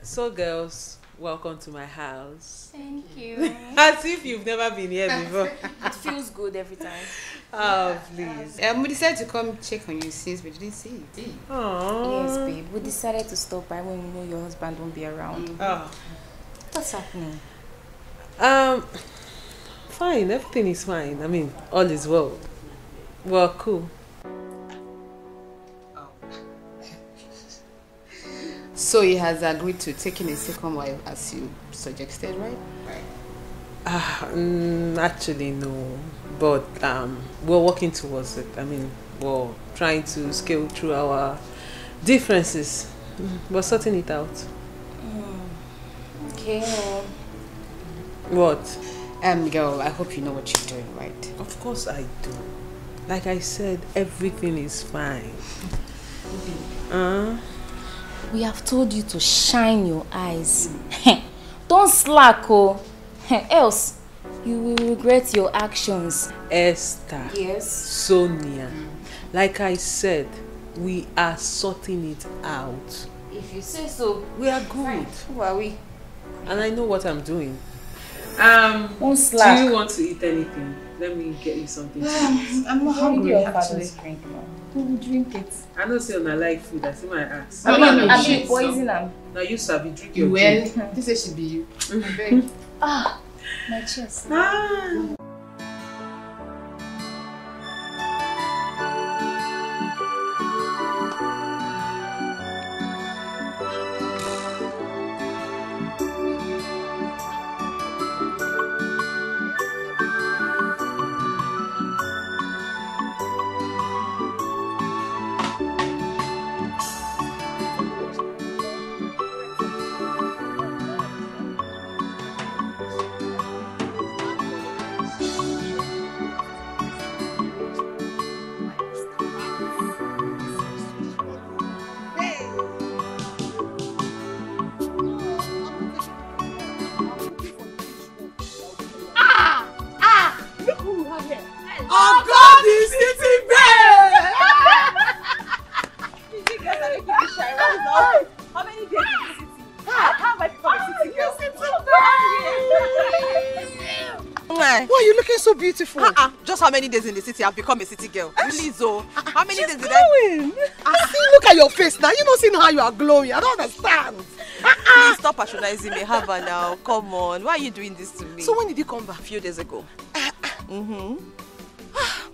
Speaker 3: So, girls, welcome to my house.
Speaker 11: Thank you.
Speaker 3: As if you've never been here before.
Speaker 11: It feels good every time.
Speaker 3: Oh, please.
Speaker 16: We decided to come check on you since we didn't see you.
Speaker 11: Aww. Yes, babe. We decided to stop by when we know your husband won't be around.
Speaker 3: Oh.
Speaker 11: What's happening?
Speaker 3: Fine. Everything is fine. I mean, all is well. Well, cool.
Speaker 16: So he has agreed to taking a second wife as you suggested, right?
Speaker 3: Actually, no. But we're working towards it. I mean, we're trying to scale through our differences. We're sorting it out.
Speaker 11: Okay.
Speaker 3: What?
Speaker 16: Girl, I hope you know what you're doing, right?
Speaker 3: Of course I do. Like I said, everything is fine.
Speaker 11: We have told you to shine your eyes. Don't slack, oh. Else, you will regret your actions.
Speaker 3: Esther.
Speaker 11: Yes.
Speaker 3: Sonia. Like I said, we are sorting it out.
Speaker 11: If you say so.
Speaker 3: We are good.
Speaker 11: Who are we?
Speaker 3: And I know what I'm doing.
Speaker 11: Don't slack.
Speaker 3: Do you want to eat anything? Let me get you something to eat.
Speaker 11: I'm not hungry, actually. Who will drink it?
Speaker 3: I know say I like food. I see my ass.
Speaker 11: I mean, poison them.
Speaker 3: Now you sabi drink your
Speaker 16: drink. This is should be you.
Speaker 11: My chest.
Speaker 5: Just how many days in the city I've become a city girl? Please, oh. How many days did
Speaker 12: I see, look at your face now. You don't see how you are glowing. I don't understand.
Speaker 5: Please stop patronizing me. Have her now. Come on. Why are you doing this to me?
Speaker 12: So when did you come back?
Speaker 5: A few days ago.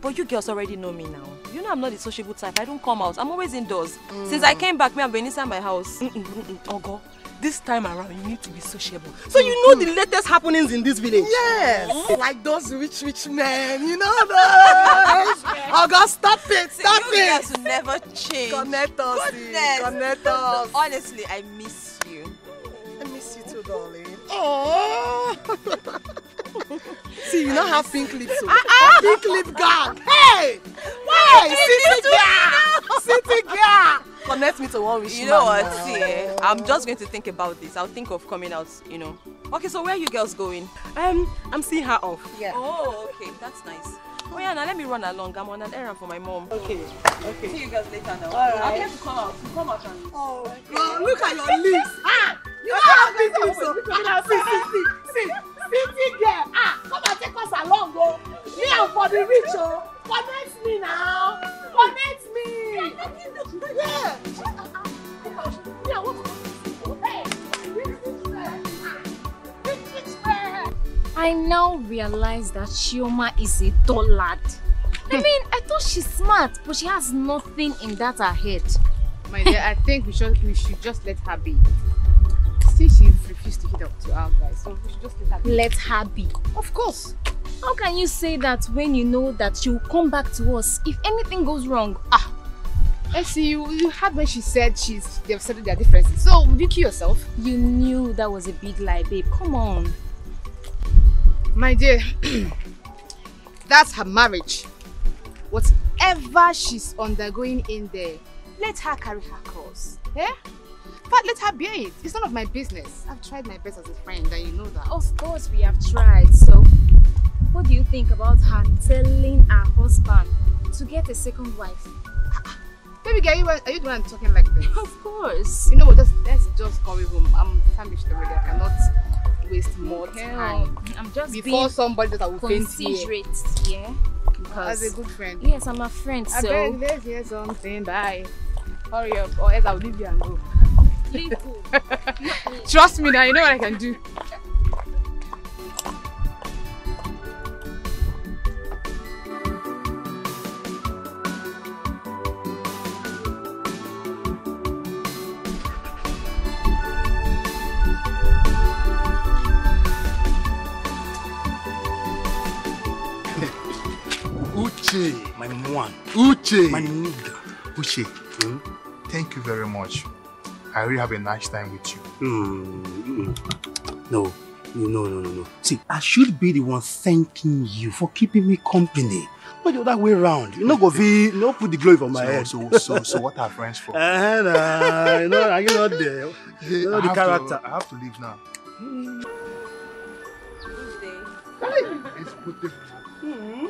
Speaker 5: But you girls already know me now. You know I'm not the sociable type. I don't come out. I'm always indoors. Since I came back, I've been inside my house.
Speaker 12: Ogo, this time around you need to be sociable. So you know the latest happenings in this village? Yes. Like those rich men, you know those. Ogo, stop it. Stop it.
Speaker 5: You guys will never change.
Speaker 12: Connect us.
Speaker 5: Goodness.
Speaker 12: Connect us.
Speaker 5: Honestly, I miss you.
Speaker 12: I miss you too, darling. Oh. See, you don't have pink lips. Pink lip girl. Hey! Hey! City girl! Connect me to one wish.
Speaker 5: You know what? See, I'm just going to think about this. I'll think of coming out, you know. Okay, so where are you girls going?
Speaker 12: I'm seeing her off.
Speaker 5: Yeah. Oh, okay. That's nice. Oh yeah, now let me run along. I'm on an errand for my mom.
Speaker 12: Okay.
Speaker 5: See you guys later now.
Speaker 12: Alright.
Speaker 5: I'm here to come out. Come out and...
Speaker 12: Oh, God, look at your lips. You don't have big lips. See. City girl, come and take us along, go. Me and for the rich, oh. Connect me now. Connect me. Yeah.
Speaker 11: I now realize that Chioma is a dullard. I mean, I thought she's smart, but she has nothing in that her head.
Speaker 16: My dear, I think we should just let her be. See, she refused to hit up to our guys, so we should just let her be.
Speaker 11: Let her be.
Speaker 16: Of course.
Speaker 11: How can you say that when you know that she will come back to us if anything goes wrong?
Speaker 16: Let's see, you heard when she said they've settled their differences. So, would you kill yourself?
Speaker 11: You knew that was a big lie, babe. Come on.
Speaker 16: My dear, that's her marriage. Whatever she's undergoing in there, let her carry her course. Yeah? But let her bear it. It's none of my business. I've tried my best as a friend, and you know that.
Speaker 11: Of course we have tried. So, what do you think about her telling her husband to get a second wife?
Speaker 16: Baby girl, are you the one talking like this?
Speaker 11: Of course.
Speaker 16: You know what, let's just hurry home. I'm famished already. I cannot waste more time.
Speaker 11: I'm just
Speaker 16: before somebody that will faint here.
Speaker 11: Yeah?
Speaker 16: As a good friend.
Speaker 11: Yes, I'm a friend, so...
Speaker 16: I beg, let's hear something. Bye. Hurry up, or else I'll leave you and go.
Speaker 11: Leave who?
Speaker 16: Trust me now, you know what I can do.
Speaker 8: Uche, my one.
Speaker 9: Uche,
Speaker 8: my nigga.
Speaker 9: Uche, thank you very much. I really have a nice time with you.
Speaker 8: No. See, I should be the one thanking you for keeping me company. But the other way around. You know, go no put the glory on my head.
Speaker 9: So what are friends for?
Speaker 8: Are you not there? You know the character.
Speaker 9: I have to leave now. It's good.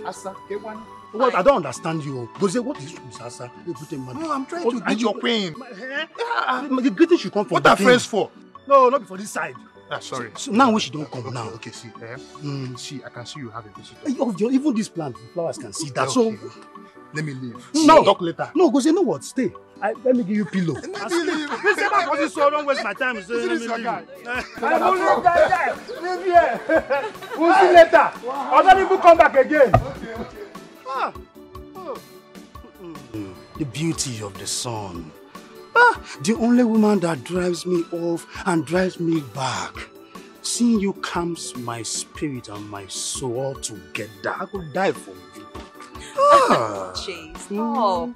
Speaker 9: Asa, get one.
Speaker 8: What? I don't understand you. Go say, what is Asa?
Speaker 9: No, I'm trying to get your pain.
Speaker 8: The greeting should come from
Speaker 9: what are friends for?
Speaker 8: No, not for this side.
Speaker 9: Sorry.
Speaker 8: So now when she don't come now.
Speaker 9: Okay, see. See, I can see you have a visitor.
Speaker 8: Even this plant, the flowers can see that. So
Speaker 9: let me leave.
Speaker 8: No,
Speaker 9: talk later.
Speaker 8: No, go say, no what? Stay. Let me give you pillow.
Speaker 9: Let me leave.
Speaker 8: So don't waste my time. Say, let me leave.
Speaker 10: I will leave that guy. Leave here. We'll see later. Other people come back again.
Speaker 9: Okay.
Speaker 8: The beauty of the sun. The only woman that drives me off and drives me back. Seeing you calms my spirit and my soul all together. I could die for you.
Speaker 5: Jeez, stop.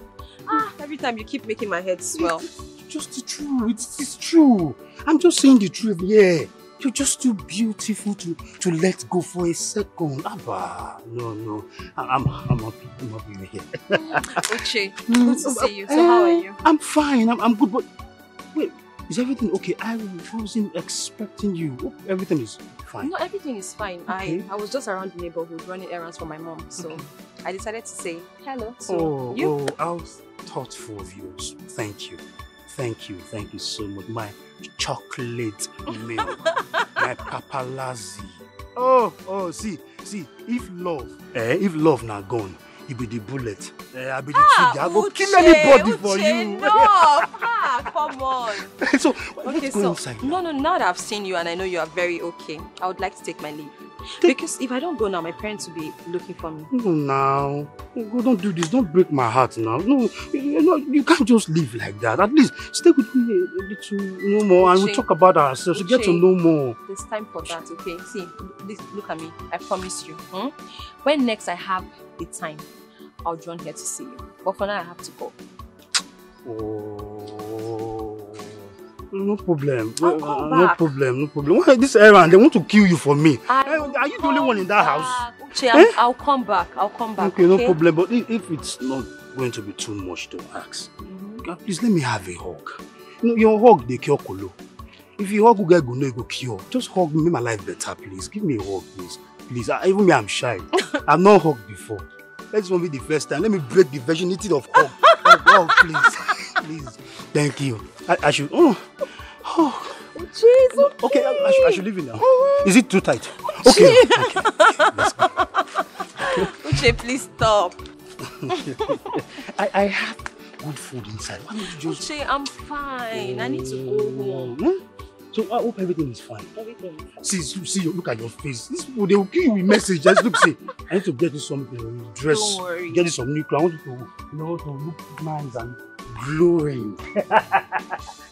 Speaker 5: Every time you keep making my head swell.
Speaker 8: It's just the truth. It's true. I'm just saying the truth. Yeah. You're just too beautiful to let go for a second. Abba. No. I'm happy you're here.
Speaker 5: Uche, good to see you. So how are you?
Speaker 8: I'm fine. I'm good, but wait, is everything okay? I wasn't expecting you. Everything is fine.
Speaker 5: No, everything is fine.
Speaker 8: Okay.
Speaker 5: I was just around the neighborhood running errands for my mom, so I decided to say hello to you.
Speaker 8: I was thoughtful of you. Thank you. Thank you so much. My chocolate milk, my paparazzi. See, if love not gone, it be the bullet. I be the trigger. I go kill anybody for you.
Speaker 5: No, come on.
Speaker 8: So,
Speaker 5: okay, so no, now that I've seen you and I know you are very okay, I would like to take my leave. Because if I don't go now, my parents will be looking for me.
Speaker 8: No, now. Don't do this. Don't break my heart now. No, you can't just live like that. At least stay with me a little more and we'll talk about ourselves. Get to know more.
Speaker 5: There's time for that, okay? See, look at me. I promise you. When next I have the time, I'll join here to see you. But for now, I have to go.
Speaker 8: No problem.
Speaker 5: No
Speaker 8: problem. Why this errand? They want to kill you for me. Are you the only one in that house?
Speaker 5: Uche, I'll come back.
Speaker 8: Okay, no problem. But if it's not going to be too much to ask, please let me have a hug. You know, your hug, they cure Kolo. If you hug, you get go cure. Just hug me, make my life better, please. Give me a hug, please. Please, even me, I'm shy. I've not hugged before. This won't be the first time. Let me break the virginity of hug. Oh, please. Please. Thank you. I should...
Speaker 5: Jesus.
Speaker 8: Okay, I should leave you now. Is it too tight? Okay. Let's go.
Speaker 5: Uche, please stop.
Speaker 8: I have good food inside. Why don't you just...
Speaker 5: Uche, I'm fine. I need to go home.
Speaker 8: So I hope everything is fine.
Speaker 5: Everything.
Speaker 8: See, look at your face. These people, they will give you a message. Just look, say, I need to get you some dress.
Speaker 5: Don't worry.
Speaker 8: Get you some new clothes. I want you to look nice and
Speaker 4: glowing.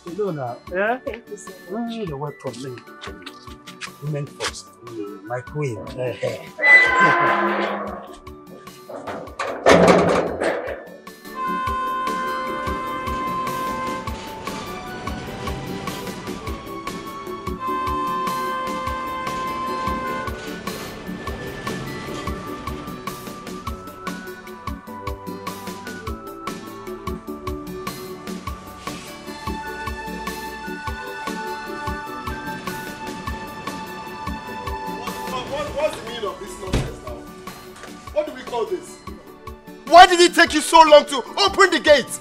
Speaker 10: You know now, yeah?
Speaker 6: Thank you so much.
Speaker 10: You're welcome. Women first. My queen.
Speaker 1: What's the meaning of this nonsense now? What do we call this? Why did it take you so long to open the gate?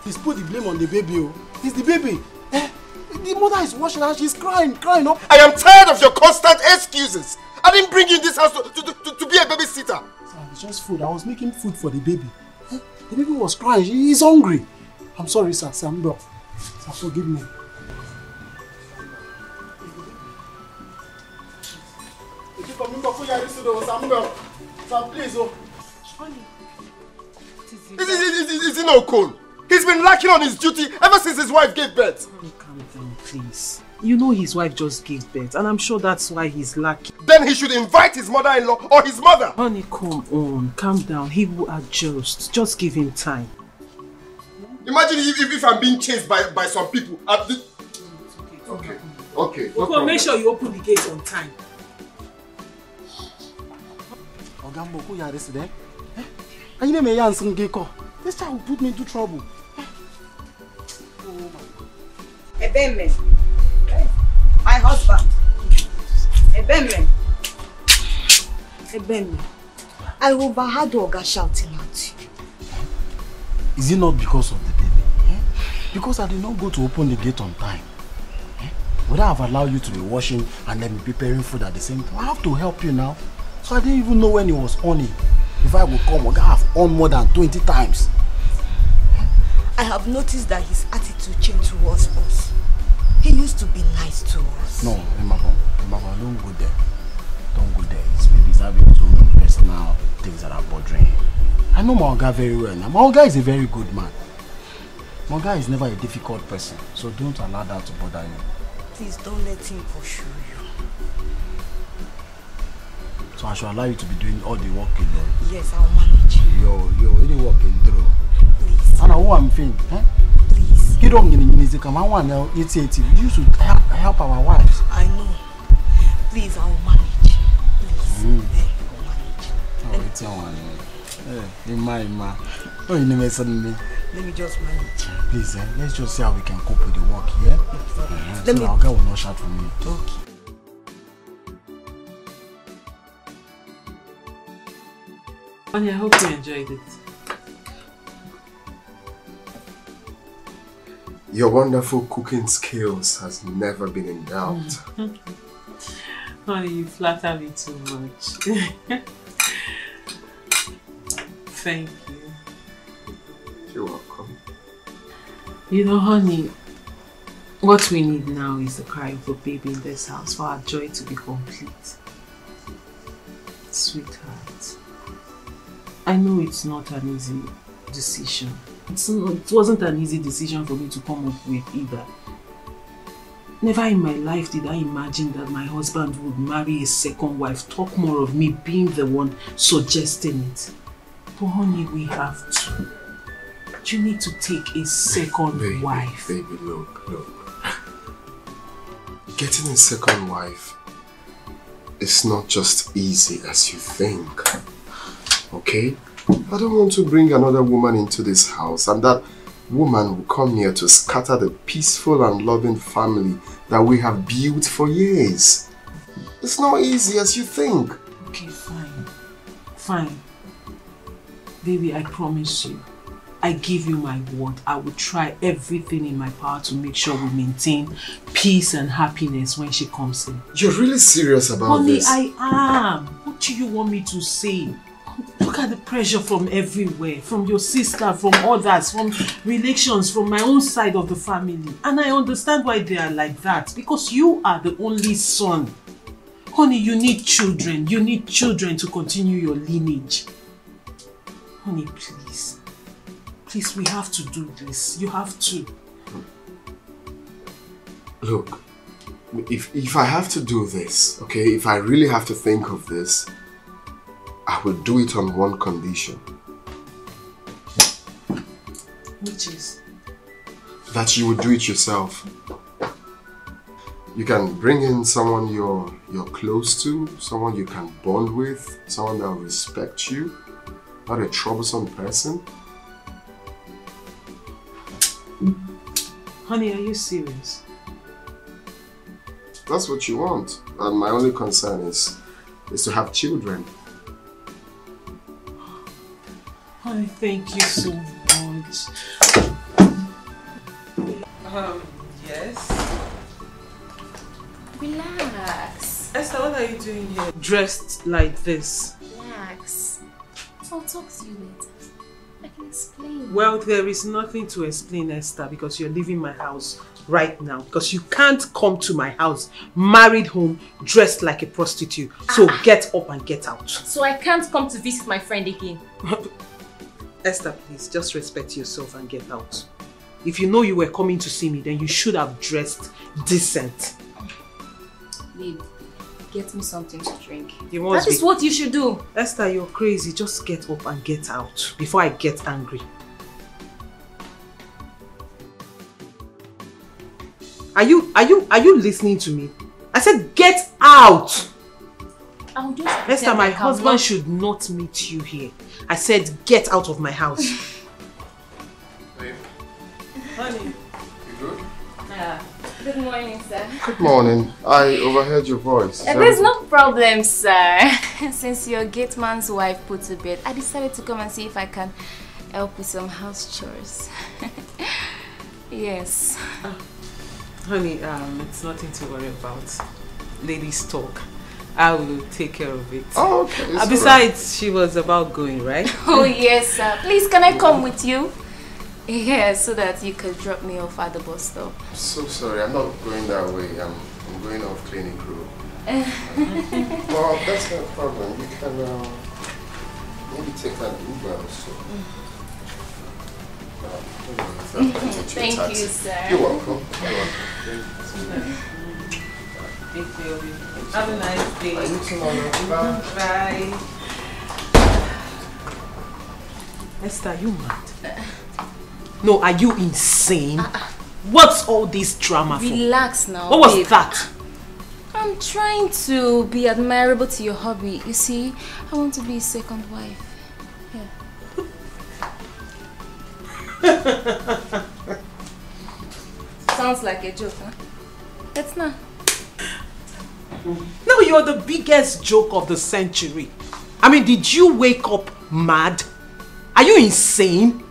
Speaker 10: He's put the blame on the baby. Oh. It's the baby. The mother is watching and she's crying. Oh.
Speaker 1: I am tired of your constant excuses. I didn't bring you in this house to be a babysitter.
Speaker 10: Sir, it's just food. I was making food for the baby. The baby was crying. He's hungry. I'm sorry, sir. Sir, forgive me.
Speaker 1: Please, is it no cool? He's been lacking on his duty ever since his wife gave birth.
Speaker 3: Calm down, please. You know his wife just gave birth, and I'm sure that's why he's lacking.
Speaker 1: Then he should invite his mother-in-law or his mother.
Speaker 3: Honey, come on, calm down. He will adjust. Just give him time.
Speaker 1: Imagine if I'm being chased by some people at the... Okay.
Speaker 3: No, make sure you open the gate on time.
Speaker 10: Ogambo, who are this there? And you may answer Geko. This child will put me into trouble. Oh my
Speaker 12: God. My husband. Ebeme. I overheard Oga shouting at you.
Speaker 10: Is it not because of the baby? Because I did not go to open the gate on time. Would I have allowed you to be washing and then be preparing food at the same time? I have to help you now. So I didn't even know when he was on it. If I would come, Oga have on more than 20 times.
Speaker 12: I have noticed that his attitude changed towards us. He used to be nice to us.
Speaker 10: No, Emma, don't go there. Don't go there. Maybe he's having his own personal things that are bothering him. I know my Oga very well now. My Oga is a very good man. My Oga is never a difficult person. So don't allow that to bother you.
Speaker 12: Please don't let him pursue you.
Speaker 10: So I should allow you to be doing all the work you do?
Speaker 12: Yes, I'll manage.
Speaker 10: Yo, any work you do.
Speaker 12: Please.
Speaker 10: I know who I'm feeling.
Speaker 12: Please.
Speaker 10: You don't get music. I want to you should help our wives.
Speaker 12: I know. Please, I'll manage. Please. I'll manage.
Speaker 10: Oh, it's your one. Emma. Oh, you never said me.
Speaker 12: Let me just manage.
Speaker 10: Please, let's just see how we can cope with the work here. So that our guy will not shout for me.
Speaker 12: Okay.
Speaker 3: Honey, I hope you enjoyed it.
Speaker 1: Your wonderful cooking skills has never been in doubt.
Speaker 3: Honey, you flatter me too much. Thank you.
Speaker 1: You're welcome.
Speaker 3: You know, honey, what we need now is the cry of a baby in this house for our joy to be complete. Sweetheart, I know it's not an easy decision. It wasn't an easy decision for me to come up with either. Never in my life did I imagine that my husband would marry a second wife, talk more of me being the one suggesting it. But honey, we have to. You need to take a second wife.
Speaker 1: Baby, look. Getting a second wife is not just easy as you think. Okay? I don't want to bring another woman into this house and that woman will come here to scatter the peaceful and loving family that we have built for years. It's not easy as you think.
Speaker 3: Okay, fine. Baby, I promise you. I give you my word. I will try everything in my power to make sure we maintain peace and happiness when she comes in.
Speaker 1: You're really serious about this?
Speaker 3: Honey, I am. What do you want me to say? Look at the pressure from everywhere. From your sister, from others, from relations, from my own side of the family. And I understand why they are like that. Because you are the only son. Honey, you need children. You need children to continue your lineage. Honey, please. Please, we have to do this. You have to.
Speaker 1: Look, if I have to do this, okay, if I really have to think of this, I will do it on one condition.
Speaker 3: Which is?
Speaker 1: That you would do it yourself. You can bring in someone you're close to, someone you can bond with, someone that will respect you, not a troublesome person.
Speaker 3: Honey, are you serious?
Speaker 1: That's what you want. And my only concern is to have children.
Speaker 3: Honey, thank you so much. Yes?
Speaker 11: Relax.
Speaker 3: Esther, what are you doing here? Dressed like this.
Speaker 11: Relax. I'll talk to you later. I can explain.
Speaker 3: Well, there is nothing to explain, Esther, because you're leaving my house right now. Because you can't come to my house, married home, dressed like a prostitute. So get up and get out.
Speaker 11: So I can't come to visit my friend again?
Speaker 3: Esther, please, just respect yourself and get out. If you know you were coming to see me, then you should have dressed decent.
Speaker 11: Babe, get me something to drink.
Speaker 3: That
Speaker 11: is what you should do.
Speaker 3: Esther, you're crazy. Just get up and get out before I get angry. Are you listening to me? I said get out!
Speaker 11: I'll just
Speaker 3: Esther, my husband should not meet you here. I said get out of my house.
Speaker 1: Babe.
Speaker 3: Honey.
Speaker 1: You good?
Speaker 11: Good morning, sir.
Speaker 1: Good morning. I overheard your voice.
Speaker 11: There's no problem, sir. Since your gate man's wife put to bed, I decided to come and see if I can help with some house chores. Yes.
Speaker 3: Honey, it's nothing to worry about. Ladies talk. I will take care of it.
Speaker 1: Oh, okay.
Speaker 3: Besides, right. She was about going, right?
Speaker 11: Oh, yes, sir. Please, can I come with you? Yeah, so that you could drop me off at the bus stop.
Speaker 1: I'm so sorry. I'm not going that way. I'm going off clinic road. Well, that's no problem. You can maybe take an Uber or so.
Speaker 11: Thank you, sir.
Speaker 1: You're welcome. You're welcome.
Speaker 3: Thank you. Have a nice day.
Speaker 1: You tomorrow.
Speaker 3: Bye. Esther, are you mad? No, are you insane? What's all this drama for?
Speaker 11: Relax now.
Speaker 3: What was that?
Speaker 11: I'm trying to be admirable to your hobby. You see, I want to be a second wife. Yeah. Sounds like a joke, huh? It's not.
Speaker 3: No, you're the biggest joke of the century. I mean, did you wake up mad? Are you insane?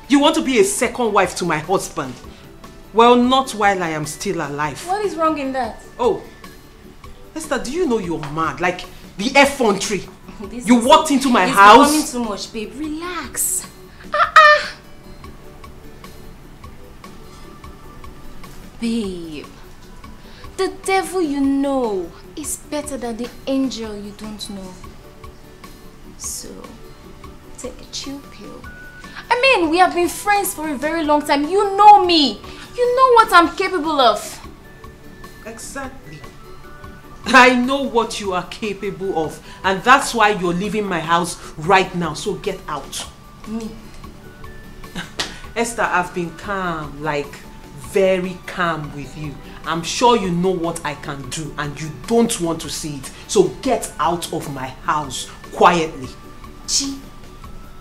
Speaker 3: You want to be a second wife to my husband? Well, not while I am still alive.
Speaker 11: What is wrong in that?
Speaker 3: Oh, Esther, do you know you're mad? Like the effrontery. You walked into my house.
Speaker 11: It's becoming too much, babe. Relax. Babe, the devil you know is better than the angel you don't know. So, take a chill pill. I mean, we have been friends for a very long time. You know me. You know what I'm capable of.
Speaker 3: Exactly. I know what you are capable of. And that's why you're leaving my house right now. So get out.
Speaker 11: Me?
Speaker 3: Esther, I've been calm, like very calm with you. I'm sure you know what I can do and you don't want to see it. So get out of my house quietly.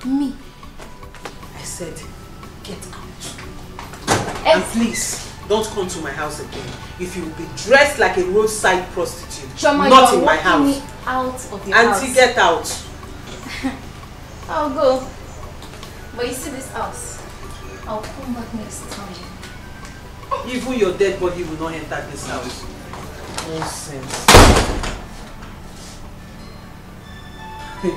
Speaker 11: Me?
Speaker 3: I said, get out. And please, don't come to my house again. If you will be dressed like a roadside prostitute,
Speaker 11: Choma,
Speaker 3: not in my house.
Speaker 11: Me out of your house.
Speaker 3: Auntie, get out.
Speaker 11: I'll go. But you see this house, I'll come back next time.
Speaker 3: Even your dead body will not enter this house. Nonsense.
Speaker 1: Hey.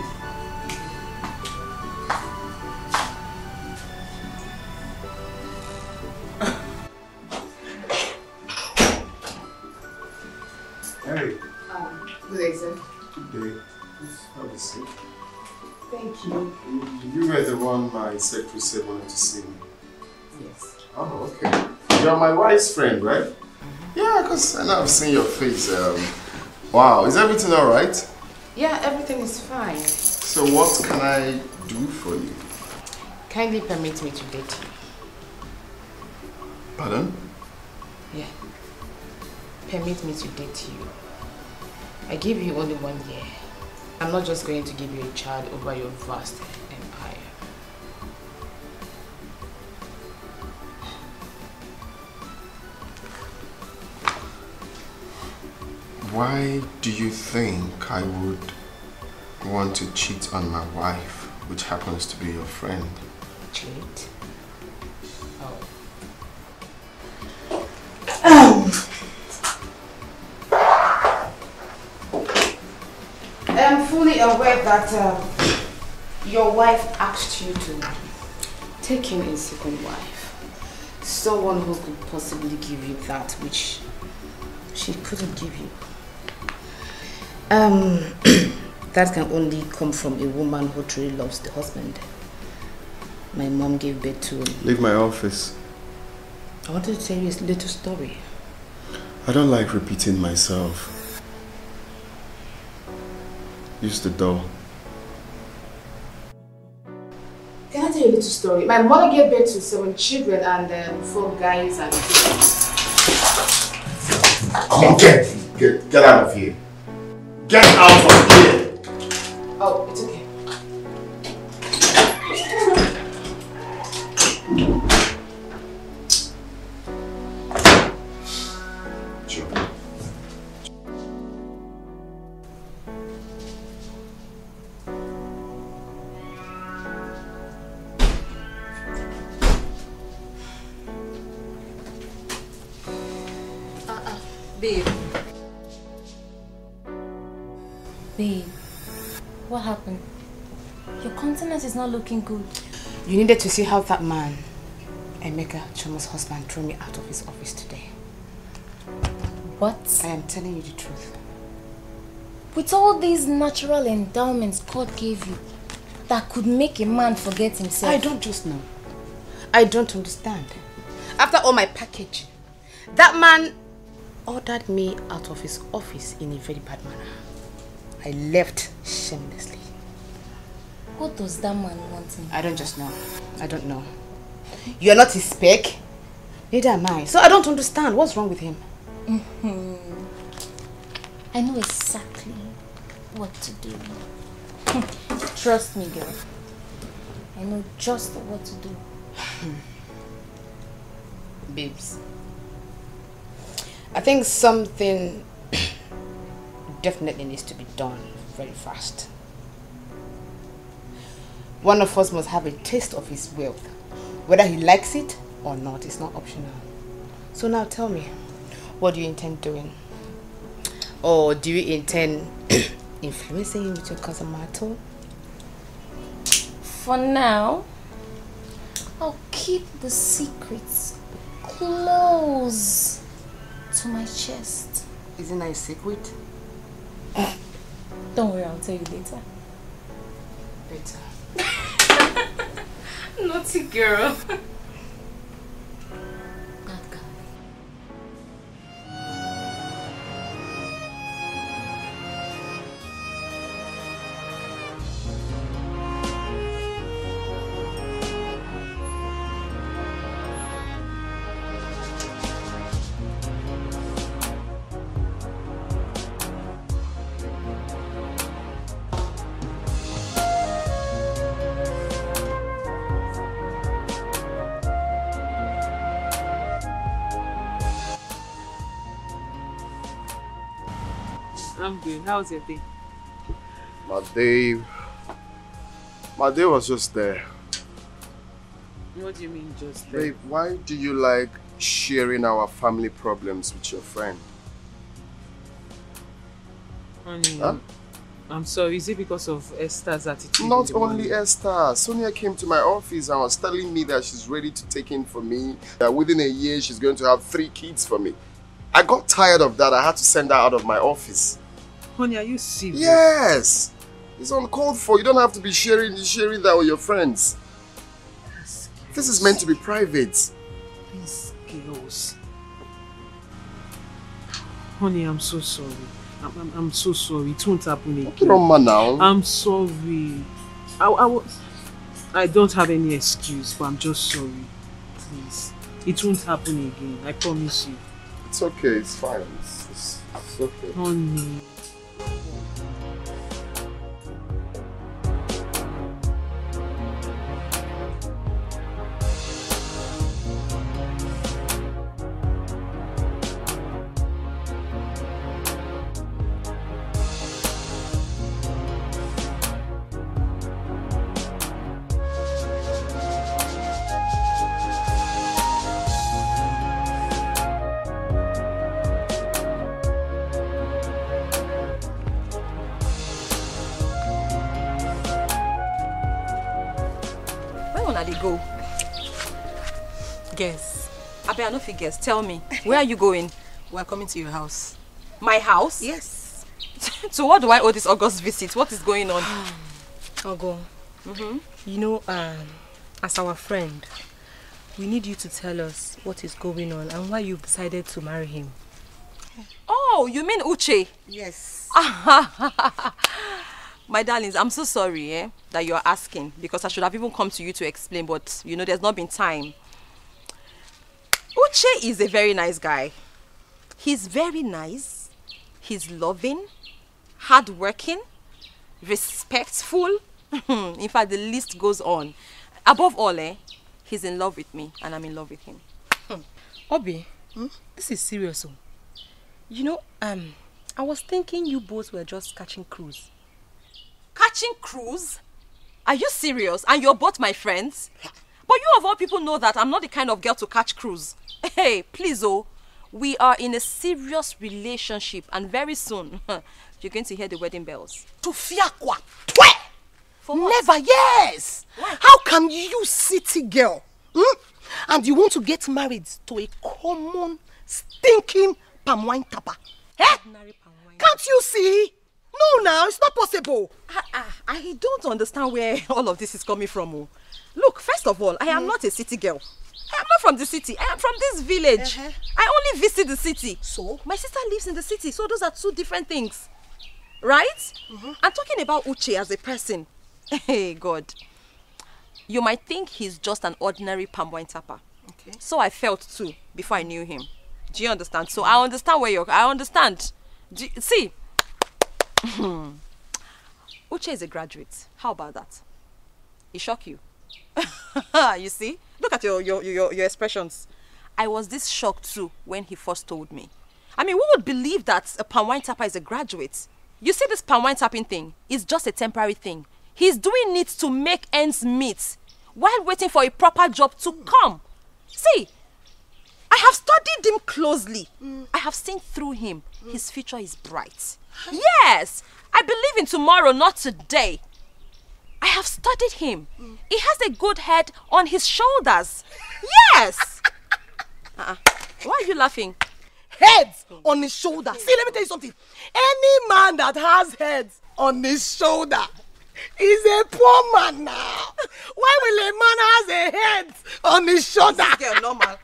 Speaker 16: Good day, sir.
Speaker 1: Good day. Please have a seat.
Speaker 6: Thank you.
Speaker 1: You were the one my secretary said wanted to see me.
Speaker 6: Yes.
Speaker 1: Oh, okay. You're my wife's friend, right? Yeah, because I know I've seen your face. Wow, is everything alright?
Speaker 6: Yeah, everything is fine.
Speaker 1: So what can I do for you?
Speaker 6: Kindly permit me to date you.
Speaker 1: Pardon?
Speaker 6: Yeah. Permit me to date you. I give you only 1 year. I'm not just going to give you a child over your vast empire.
Speaker 1: Why do you think I would want to cheat on my wife, which happens to be your friend?
Speaker 6: Cheat? Oh. I am fully aware that your wife asked you to take in a second wife. Someone who could possibly give you that which she couldn't give you. That can only come from a woman who truly loves the husband. My mom gave birth to...
Speaker 1: Leave my office.
Speaker 6: I wanted to tell you a little story.
Speaker 1: I don't like repeating myself. Use the door.
Speaker 6: Can I tell you a little story? My mother gave birth to 7 children and 4 guys and girls.
Speaker 1: Come on, get out of here. Get out of here.
Speaker 6: Oh, it's okay.
Speaker 11: Babe. Babe, what happened? Your countenance is not looking good.
Speaker 6: You needed to see how that man, Emeka, Chomo's husband, threw me out of his office today.
Speaker 11: What?
Speaker 6: I am telling you the truth.
Speaker 11: With all these natural endowments God gave you, that could make a man forget himself.
Speaker 6: I don't just know. I don't understand. After all my packaging, that man ordered me out of his office in a very bad manner. I left shamelessly.
Speaker 11: What does that man want me?
Speaker 6: I don't just know. I don't know. You're not his spec. Neither am I. So I don't understand. What's wrong with him?
Speaker 11: I know exactly what to do. Trust me, girl. I know just what to do.
Speaker 6: Babes, I think something definitely needs to be done very fast. One of us must have a taste of his wealth. Whether he likes it or not, it's not optional. So now tell me, what do you intend doing? Or do you intend influencing him with your cousin Marto?
Speaker 11: For now, I'll keep the secrets close to my chest.
Speaker 6: Isn't that a secret?
Speaker 11: Don't worry, I'll tell you later.
Speaker 6: Later.
Speaker 11: Naughty girl.
Speaker 3: I'm good. How's your day?
Speaker 1: My day was just there.
Speaker 3: What do you mean just there?
Speaker 1: Babe, why do you like sharing our family problems with your friend?
Speaker 3: Honey,
Speaker 1: Huh?
Speaker 3: I'm sorry. Is it because of Esther's attitude?
Speaker 1: Not only Esther. Sonia came to my office and was telling me that she's ready to take in for me. That within a year she's going to have 3 kids for me. I got tired of that. I had to send her out of my office.
Speaker 3: Honey, are you serious?
Speaker 1: Yes. It's uncalled for. You don't have to be sharing that with your friends. This is meant to be private.
Speaker 3: These girls. Honey, I'm so sorry. I'm so sorry. It won't happen again.
Speaker 1: What's wrong, man, now?
Speaker 3: I'm sorry. I don't have any excuse, but I'm just sorry. Please. It won't happen again. I promise you.
Speaker 1: It's okay. It's fine. It's okay.
Speaker 3: Honey.
Speaker 5: Go. Guess. I bet I know if you guess. Tell me. Where are you going?
Speaker 17: We're coming to your house.
Speaker 5: My house?
Speaker 17: Yes.
Speaker 5: So what do I owe this August visit? What is going on?
Speaker 17: Ogo. You know, as our friend, we need you to tell us what is going on and why you've decided to marry him.
Speaker 5: Oh, you mean Uche?
Speaker 17: Yes.
Speaker 5: My darlings, I'm so sorry that you're asking, because I should have even come to you to explain, but you know, there's not been time. Uche is a very nice guy. He's very nice. He's loving, hardworking, respectful. In fact, the list goes on. Above all, he's in love with me and I'm in love with him.
Speaker 17: Obi, this is serious. You know, I was thinking you both were just catching cruise.
Speaker 5: Catching cruise? Are you serious? And you're both my friends? But you of all people know that I'm not the kind of girl to catch cruise. Hey, please, we are in a serious relationship and very soon you're going to hear the wedding bells.
Speaker 12: To fiakwa, twe!
Speaker 5: For what?
Speaker 12: Never, yes! Why? How can you, city girl, and you want to get married to a common, stinking palm wine tapper? Eh? Can't you see? No, now, it's not possible.
Speaker 5: I don't understand where all of this is coming from. Look, first of all, I am not a city girl. I am not from the city. I am from this village. I only visit the city.
Speaker 12: So?
Speaker 5: My sister lives in the city, so those are two different things. Right? I'm talking about Uche as a person. Hey, God. You might think he's just an ordinary palm wine tapper.
Speaker 12: Okay.
Speaker 5: So I felt too, before I knew him. Do you understand? So I understand where you're... I understand. See... Uche is a graduate. How about that? It shocked you? You see? Look at your expressions. I was this shocked too when he first told me. I mean, who would believe that a palm wine tapper is a graduate? You see, this palm wine tapping thing is just a temporary thing. He's doing it to make ends meet while waiting for a proper job to come. See, I have studied him closely. I have seen through him. His future is bright. Yes, I believe in tomorrow, not today. I have studied him. He has a good head on his shoulders. Yes. Why are you laughing?
Speaker 12: Heads on his shoulder. See, let me tell you something. Any man that has heads on his shoulder is a poor man now. Why will a man has a head on his shoulder?
Speaker 5: This girl normal.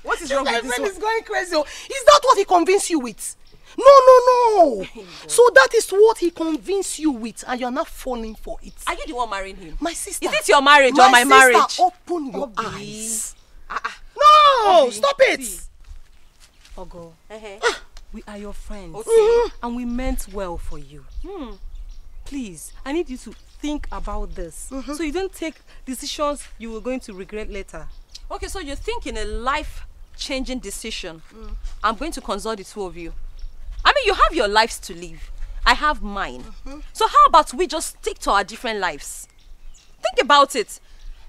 Speaker 5: What is wrong with this one?
Speaker 12: My friend is going crazy. Is that what he convinced you with? No. So that is what he convinced you with, and you're not falling for it.
Speaker 5: Are you the one marrying him?
Speaker 12: My sister.
Speaker 5: Is it your marriage or my marriage?
Speaker 12: My sister, open your eyes. No, stop it.
Speaker 17: Ogo, we are your friends,
Speaker 5: okay.
Speaker 17: And we meant well for you. Please, I need you to think about this, so you don't take decisions you were going to regret later.
Speaker 5: Okay, so you're thinking a life-changing decision. I'm going to consult the two of you. I mean, you have your lives to live. I have mine. So how about we just stick to our different lives? Think about it.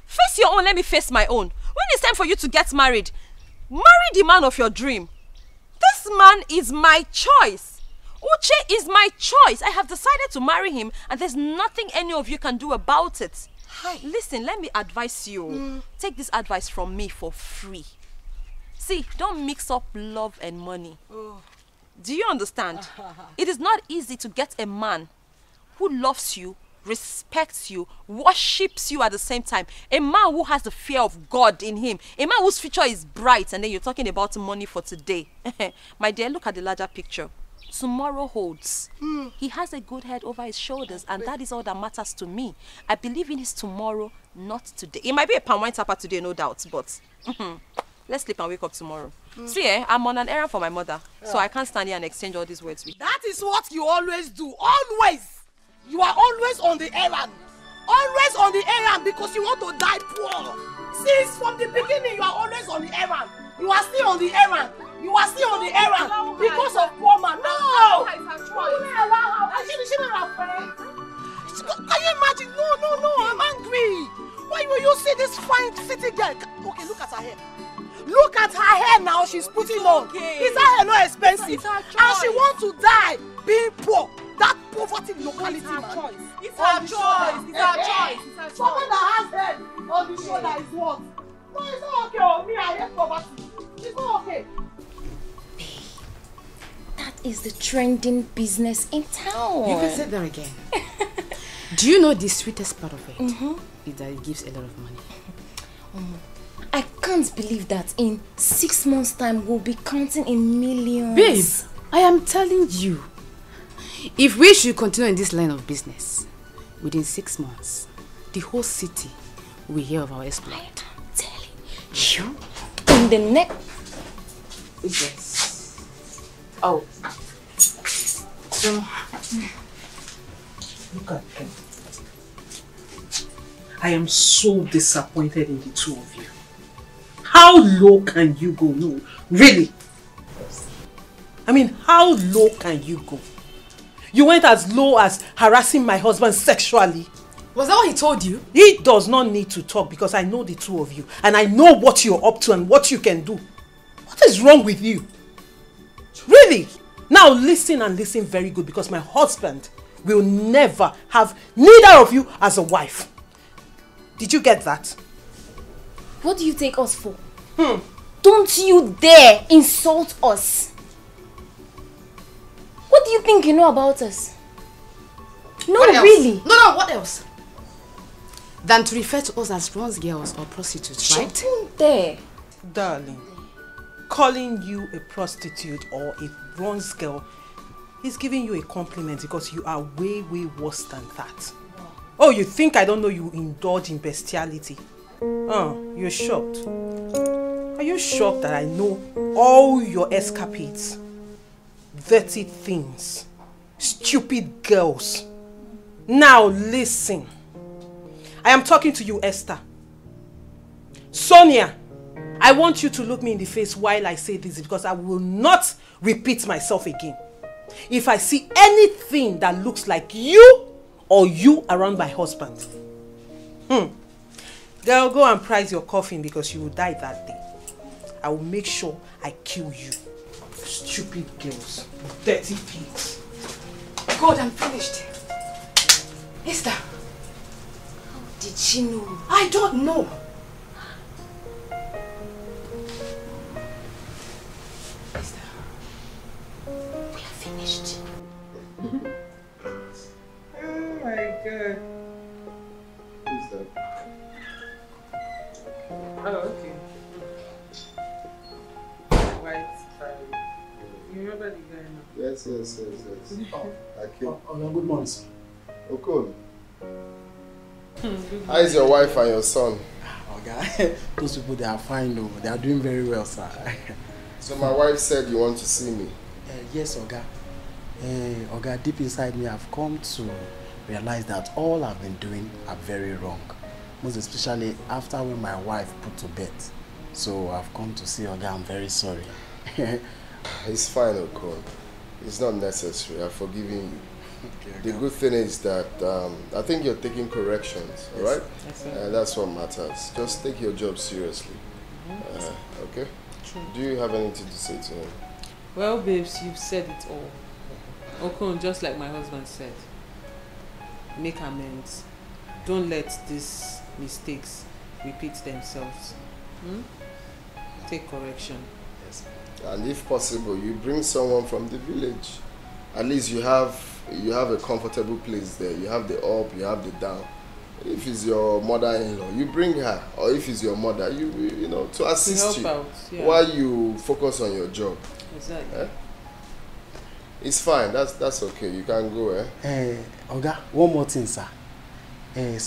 Speaker 5: Face your own, let me face my own. When it's time for you to get married, marry the man of your dream. This man is my choice. Uche is my choice. I have decided to marry him, and there's nothing any of you can do about it. Listen, let me advise you. Take this advice from me for free. See, don't mix up love and money. Do you understand? It is not easy to get a man who loves you, respects you, worships you at the same time. A man who has the fear of God in him. A man whose future is bright, and then you're talking about money for today. My dear, look at the larger picture. Tomorrow holds. He has a good head over his shoulders, and that is all that matters to me. I believe in his tomorrow, not today. It might be a palm wine tapper today, no doubt, but let's sleep and wake up tomorrow. See, I'm on an errand for my mother, so I can't stand here and exchange all these words with you.
Speaker 12: That is what you always do. Always. You are always on the errand. Always on the errand because you want to die poor. Since from the beginning, you are always on the errand. You are still on the errand. You are still on the errand because of poor man. No! Can you imagine? No, I'm angry. Why will you see this fine city girl? Okay, look at her hair. Look at her hair now she's putting on. Is her hair not expensive? And she wants to die being poor. That poverty locality, man. It's her choice. It's her choice. Someone that has head on the shoulder is what? No, it's not okay. Oh, me, I hate poverty. It's not okay.
Speaker 11: That is the trending business in town.
Speaker 6: You can say that again. Do you know the sweetest part of it? Is that it gives a lot of money.
Speaker 11: I can't believe that in 6 months' time we'll be counting in millions.
Speaker 6: Babe, I am telling you, if we should continue in this line of business, within 6 months, the whole city will hear of our exploit.
Speaker 11: I'm telling you. In the next...
Speaker 6: Yes. Oh. So...
Speaker 3: Look at them. I am so disappointed in the two of you. How low can you go? No, really? I mean, how low can you go? You went as low as harassing my husband sexually.
Speaker 6: Was that what he told you?
Speaker 3: He does not need to talk because I know the two of you. And I know what you're up to and what you can do. What is wrong with you? Really? Now listen and listen very good because my husband will never have neither of you as a wife. Did you get that?
Speaker 11: What do you take us for? Don't you dare insult us. What do you think you know about us? No, really.
Speaker 6: No, what else? Than to refer to us as bronze girls or prostitutes, right?
Speaker 11: Don't dare.
Speaker 3: Darling, calling you a prostitute or a bronze girl is giving you a compliment because you are way, way worse than that. Oh, you think I don't know you indulge in bestiality? Oh, you're shocked. Are you shocked that I know all your escapades? Dirty things. Stupid girls. Now listen. I am talking to you, Esther. Sonia, I want you to look me in the face while I say this because I will not repeat myself again. If I see anything that looks like you or you around my husband, girl, go and price your coffin because you will die that day. I will make sure I kill you. Stupid girls. Dirty pigs.
Speaker 6: God, I'm finished. Esther.
Speaker 11: How did she know?
Speaker 6: I don't know. Esther. We are finished.
Speaker 3: Oh my God.
Speaker 1: Who's that?
Speaker 3: Oh, okay. White tie. You remember the guy now?
Speaker 1: Yes. Oh, okay.
Speaker 10: Good morning, sir.
Speaker 1: Oh, cool. How is your wife and your son?
Speaker 10: Okay. Those people, they are fine, though. They are doing very well, sir.
Speaker 1: So my wife said you want to see me.
Speaker 10: Yes, Oga. Oga, deep inside me, I've come to realize that all I've been doing are very wrong. Most especially after when my wife put to bed. So I've come to see Oga, I'm very sorry.
Speaker 1: It's fine, Okon. It's not necessary. I've forgiven you. Okay, the good thing is that I think you're taking corrections, all right? Yes, that's what matters. Just take your job seriously. Okay?
Speaker 3: True.
Speaker 1: Do you have anything to say to him?
Speaker 3: Well, babes, you've said it all. Okon, just like my husband said, make amends. Don't let these mistakes repeat themselves. Take correction.
Speaker 1: Yes. And if possible, you bring someone from the village. At least you have you have a comfortable place there. You have the up, you have the down. If it's your mother-in-law, you bring her. Or if it's your mother, you know, to assist you
Speaker 3: out, yeah.
Speaker 1: while you focus on your job.
Speaker 3: Exactly.
Speaker 1: Eh? It's fine. That's okay. You can go.
Speaker 10: Oga, one more thing, sir. Sir,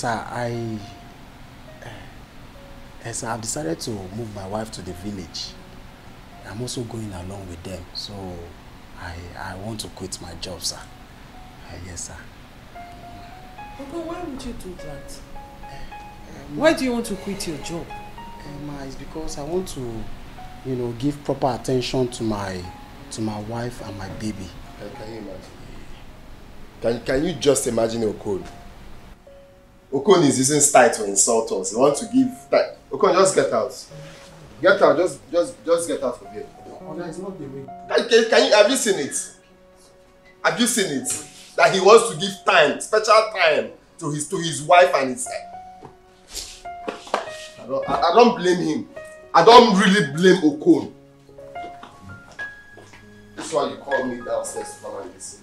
Speaker 10: sir, I've decided to move my wife to the village. I'm also going along with them, so I want to quit my job, sir. Yes, sir.
Speaker 3: Oga, why would you do that? Why do you want to quit your job?
Speaker 10: It's because I want to, you know, give proper attention to my wife and my baby.
Speaker 1: Can you imagine? Can you just imagine Okon? Okon is using style to insult us. He wants to give style. Okon, just get out. Get out. Just get out from here.
Speaker 10: Oh, that's not the way.
Speaker 1: Have you seen it? Have you seen it? That he wants to give time, special time to his wife and his. I don't blame him. I don't really blame Okon. That's why you call me downstairs to come and listen.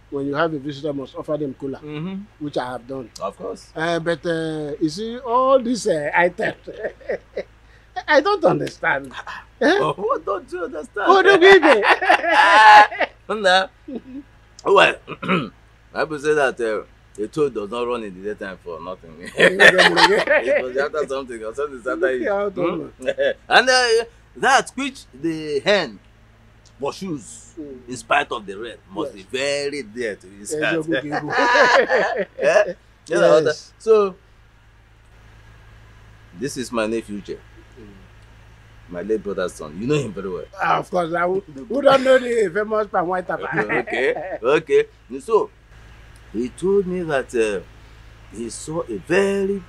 Speaker 4: When you have a visitor, must offer them cooler, which I have done.
Speaker 15: Of course.
Speaker 4: But you see, all these items, I don't understand.
Speaker 15: What don't you understand?
Speaker 4: Oh, don't give me.
Speaker 15: Well, I would say that the toad does not run in the daytime for nothing. It was after something or something after it. And that which the hen pursues in spite of the red must be very dear to his heart. Yes. So, this is my nephew, my late brother's son. You know him very well.
Speaker 4: Of course, who don't know the famous palm white tapa?
Speaker 15: Okay. So, he told me that he saw a very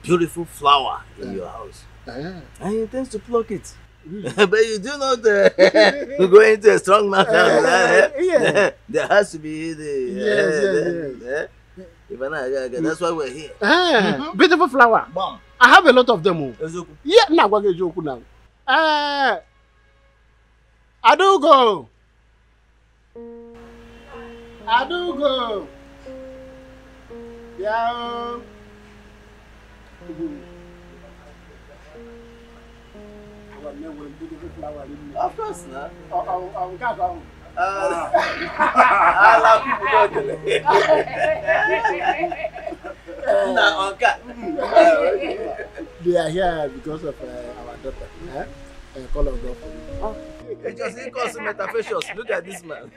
Speaker 15: beautiful flower in your house. And he intends to pluck it. But you do not go into a strong matter. There has to be the... That's why we're here.
Speaker 4: Beautiful flower.
Speaker 15: Bomb.
Speaker 4: I have a lot of them. Yeah, now what is joke now? Adugo. Yeah.
Speaker 15: Of course not.
Speaker 4: They are here because of our daughter. Call of God for me.
Speaker 15: It just equals to metaphysics. Look at this man.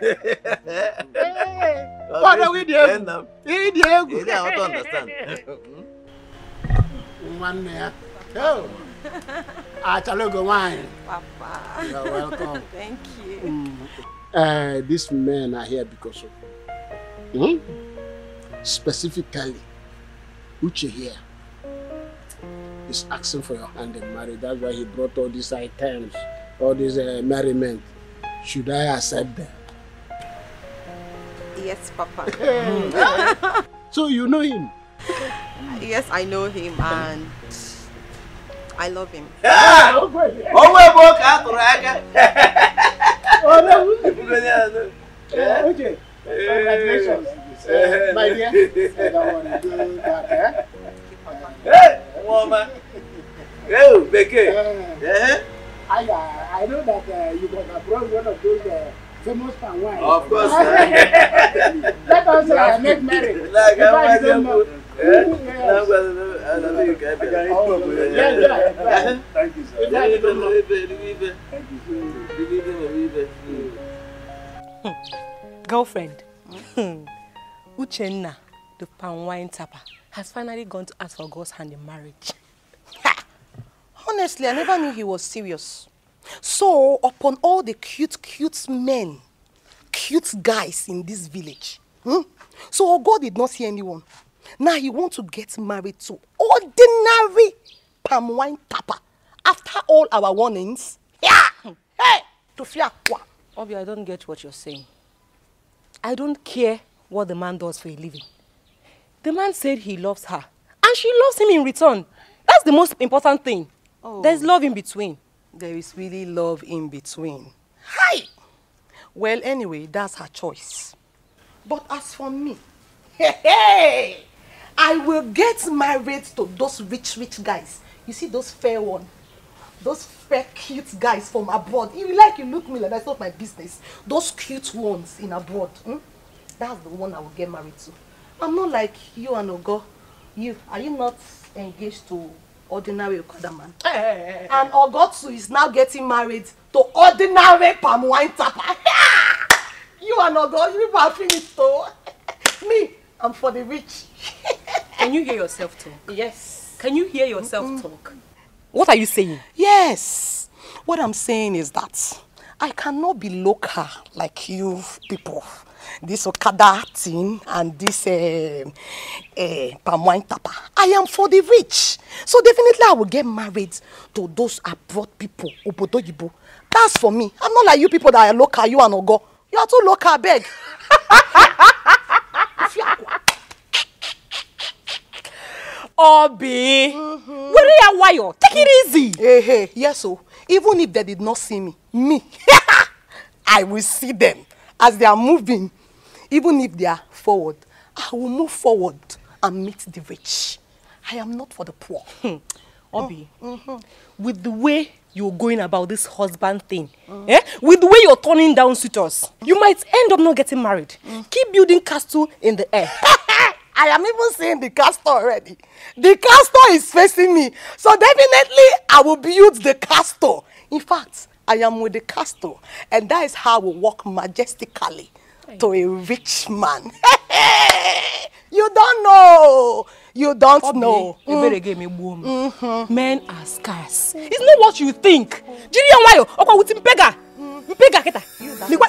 Speaker 4: What are we doing?
Speaker 15: I want to understand.
Speaker 4: One there. Oh. Achalogo wine.
Speaker 5: Papa.
Speaker 4: You're welcome.
Speaker 5: Thank you.
Speaker 4: These men are here because of specifically Uche here is asking for your hand in marriage. That's why he brought all these items, all these merriment. Should I accept them?
Speaker 5: Yes, Papa.
Speaker 4: So you know him?
Speaker 5: Yes, I know him and I love him.
Speaker 4: Okay. Congratulations. My dear, I don't want to do that.
Speaker 15: Hey, woman. Hey, Dikeh.
Speaker 4: I know that you got brought one of those famous palm wine.
Speaker 15: Of course.
Speaker 4: Let us make marriage.
Speaker 15: Like
Speaker 4: I don't know.
Speaker 15: Thank you, sir.
Speaker 17: Girlfriend, Uchenna, the palm wine tapper, has finally gone to ask for God's hand in marriage.
Speaker 18: Honestly, I never knew he was serious. So, upon all the cute men, cute guys in this village, so God did not see anyone. Now he wants to get married to ordinary palm wine tapper. After all our warnings, yeah, hey, to fear.
Speaker 17: Obi, I don't get what you're saying. I don't care what the man does for a living. The man said he loves her. And she loves him in return. That's the most important thing.
Speaker 18: Oh.
Speaker 17: There's love in between.
Speaker 18: There is really love in between. Hi! Well, anyway, that's her choice. But as for me, hey, I will get married to those rich guys. You see those fair ones? Those fair, cute guys from abroad. If you like, you look me like that's not my business. Those cute ones in abroad. That's the one I will get married to. I'm not like you and Ogo. Are you not engaged to ordinary Okada man? And Ogotsu is now getting married to ordinary palm wine tapper. You and Ogo, you are finished though. Me, I'm for the rich.
Speaker 17: Can you hear yourself talk?
Speaker 18: Yes.
Speaker 17: Can you hear yourself talk? What are you saying?
Speaker 18: Yes. What I'm saying is that I cannot be local like you people. This Okada thing and this palm wine tapper. I am for the rich. So definitely I will get married to those abroad people. Obodoyibo. That's for me. I'm not like you people that are local, you and Ogo. You are too local, beg.
Speaker 17: Obi, where are you? Take it easy.
Speaker 18: Hey, yes, so even if they did not see me, I will see them as they are moving. Even if they are forward, I will move forward and meet the rich. I am not for the poor.
Speaker 17: Obi, with the way you're going about this husband thing, with the way you're turning down suitors, you might end up not getting married. Keep building castle in the air.
Speaker 18: I am even seeing the castle already. The castle is facing me. So definitely I will build the castle. In fact, I am with the castle. And that is how we walk majestically to a rich man. You don't know. You don't know.
Speaker 17: Men are scarce. It's not what you think.
Speaker 18: You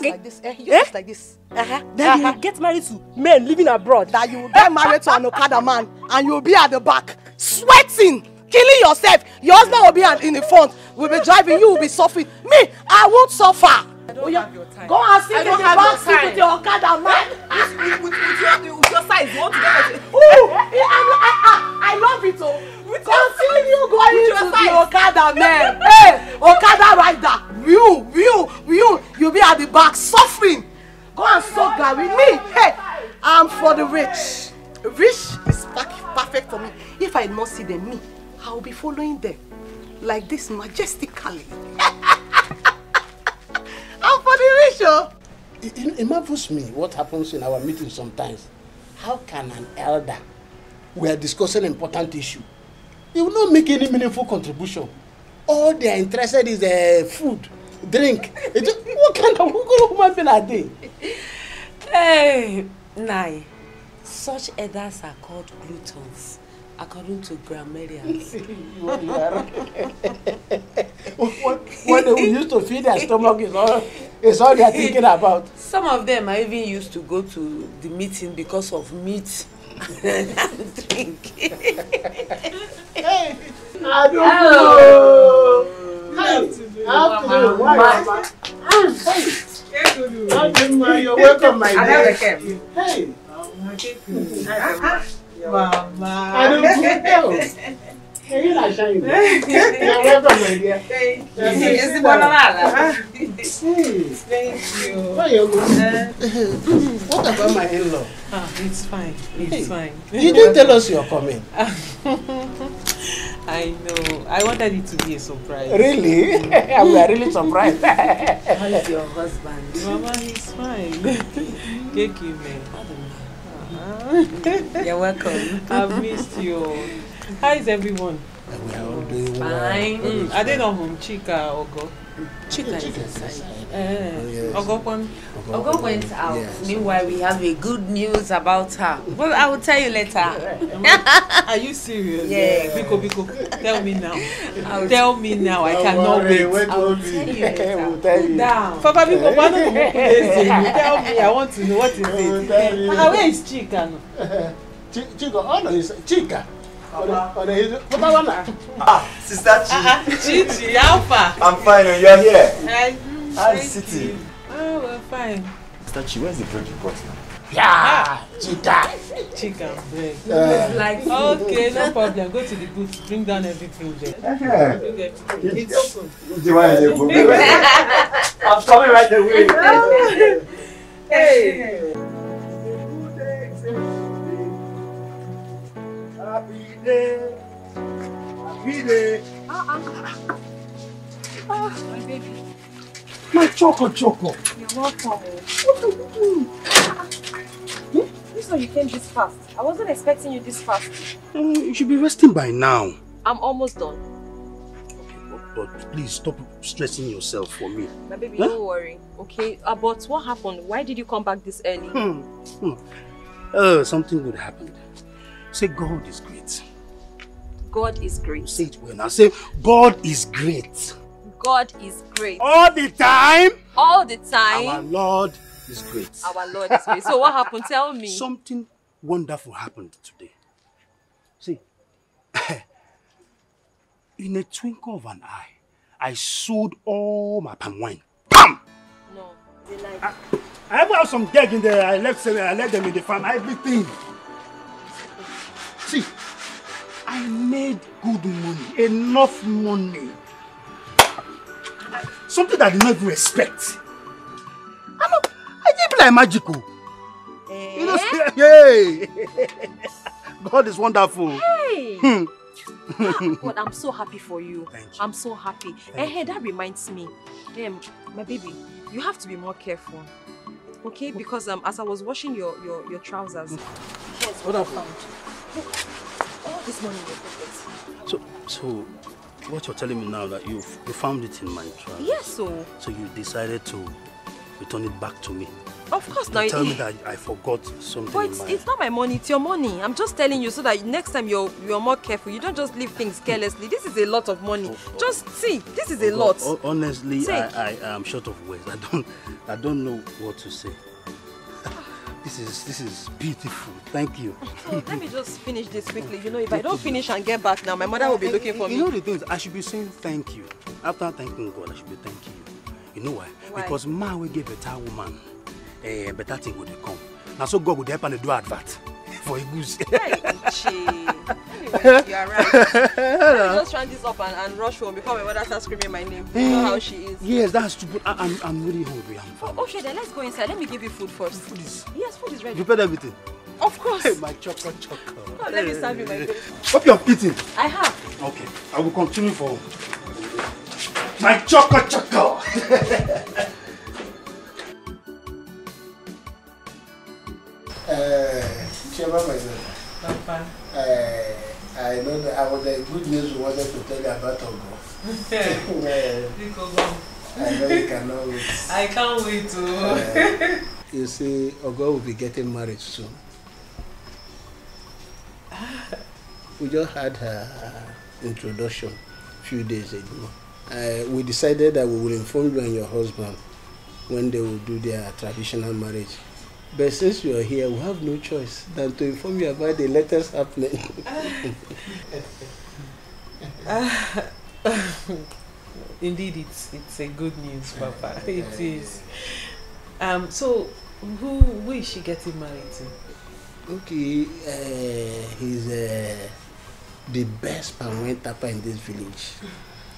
Speaker 18: like this. Just like this.
Speaker 17: Then you get married to men living abroad.
Speaker 18: That you will get married to an Okada man and you will be at the back, sweating, killing yourself. Your husband will be in the front, will be driving, you will be suffering. Me, I won't suffer.
Speaker 17: I don't have your time.
Speaker 18: Go and sit in the back seat with your Okada man.
Speaker 17: With your size, you want to get it.
Speaker 18: I love it. Continue going to the Okada man. Hey, Okada rider. You'll be at the back suffering. Go and suck that with me. Hey, I'm for the rich. Rich is perfect for me. If I not see them, I will be following them like this majestically. I'm for the rich, oh.
Speaker 4: It marvels me what happens in our meetings sometimes. How can an elder, we are discussing an important issue, they will not make any meaningful contribution? All they are interested is food, drink. What kind of human being are they?
Speaker 6: Hey, Nai, such elders are called gluttons, according to grammarians.
Speaker 4: What they used to feed their stomach is all they are thinking about.
Speaker 6: Some of them are even used to go to the meeting because of meat and drink.
Speaker 4: Hey, I don't know. You're welcome, my dear. Hey.
Speaker 12: Mama.
Speaker 4: I don't know. Hey, you're not shy. You're welcome, my dear.
Speaker 12: Thank you.
Speaker 4: Where are you going? What about my in-law?
Speaker 12: It's fine. It's fine.
Speaker 4: You didn't tell us you're coming.
Speaker 12: I know. I wanted it to be a surprise.
Speaker 4: Really? We are really surprised.
Speaker 6: How is your husband?
Speaker 12: Mama, he's fine. Thank you, man.
Speaker 6: You're welcome.
Speaker 12: I've missed you. How is everyone?
Speaker 4: We are all doing
Speaker 6: fine.
Speaker 12: Are they not home? Chika or Ogo?
Speaker 6: Chika is inside.
Speaker 12: Ogo
Speaker 6: went out. Yes. Meanwhile, we have a good news about her. Well, I will tell you later.
Speaker 12: Are you serious?
Speaker 6: Yeah.
Speaker 12: Biko, tell me now. Tell me now. I cannot wait.
Speaker 6: I will tell you later.
Speaker 4: We'll tell you.
Speaker 12: Down. Papa, Biko, tell me. I want to know what is it. Where is Chika?
Speaker 4: Chika, oh no, it's Chika.
Speaker 19: Sister Chi.
Speaker 12: Chichi, how far?
Speaker 19: I'm fine, and you're here. How's the city?
Speaker 12: Oh, we're fine.
Speaker 13: Sister Chi, where's the bread you brought now?
Speaker 3: Yeah, chicken bread. Okay, no problem. Go to the booth, bring down everything there. It's open.
Speaker 2: I'm coming right away.
Speaker 3: Hey.
Speaker 8: Happy day. Happy day.
Speaker 5: My baby.
Speaker 8: My choco.
Speaker 5: You're welcome. This one you came this fast. I wasn't expecting you this fast.
Speaker 8: You should be resting by now.
Speaker 5: I'm almost done.
Speaker 8: But please stop stressing yourself for me.
Speaker 5: My baby, don't worry. Okay, but what happened? Why did you come back this early?
Speaker 8: Something good happened. Say God is great.
Speaker 5: God is great.
Speaker 8: Say it well now. Say God is great.
Speaker 5: God is great.
Speaker 8: All the time?
Speaker 5: All the time.
Speaker 8: Our Lord is great.
Speaker 5: Our Lord is great. So what happened? Tell me.
Speaker 8: Something wonderful happened today. See, in a twinkle of an eye, I sold all my palm wine. BAM!
Speaker 5: No, they like
Speaker 8: I even have some egg in there. I left them in the farm. Everything. See, I made good money. Enough money. Something that I did not even expect. I did like magical. You know, hey! God is wonderful.
Speaker 5: Hey! God, I'm so happy for you. I'm so happy. Hey, that reminds me. My baby, you have to be more careful. Okay? Because as I was washing your trousers, here's what I found. All this money in your pockets.
Speaker 8: So what you're telling me now that you found it in my trousers?
Speaker 5: Yes, so
Speaker 8: you decided to return it back to me?
Speaker 5: Of course not.
Speaker 8: Tell me that I forgot something.
Speaker 5: But it's not my money, it's your money. I'm just telling you so that next time you're more careful. You don't just leave things carelessly. This is a lot of money. Just see, this is a lot.
Speaker 8: Honestly, I am short of words. I don't know what to say. This is beautiful. Thank you.
Speaker 5: So let me just finish this quickly. You know, if I don't finish and get back now, my mother will be looking for me.
Speaker 8: You know the things I should be saying thank you. After thanking God, I should be thanking you. You know why? Because man will give a better woman. Better thing would come. Now so God would help and do advert for a goose.
Speaker 5: Anyway, you are right. Let me just round this up and rush home before my mother starts screaming my name. You know how she is.
Speaker 8: Yes, that's stupid. I'm really hungry.
Speaker 5: Okay, then let's go inside. Let me give you food first. Yes, food is ready.
Speaker 8: You prepared everything?
Speaker 5: Of course.
Speaker 8: Hey, my choco.
Speaker 5: Oh, let me serve you, my baby.
Speaker 8: Hope you're eating.
Speaker 5: I have.
Speaker 8: Okay, I will continue for my choco.
Speaker 4: Chairman, myself.
Speaker 3: Papa.
Speaker 4: I know that I was the good news we wanted to tell you about Ogo. I know you cannot wait.
Speaker 3: I can't wait to.
Speaker 4: You see, Ogo will be getting married soon. We just had her introduction a few days ago. We decided that we will inform you and your husband when they will do their traditional marriage. But since you are here, we have no choice than to inform you about the latest happening.
Speaker 3: Indeed, it's a good news, Papa. It is. So, who is she getting married to?
Speaker 4: Okay, he's the best Panwen Tapa in this village.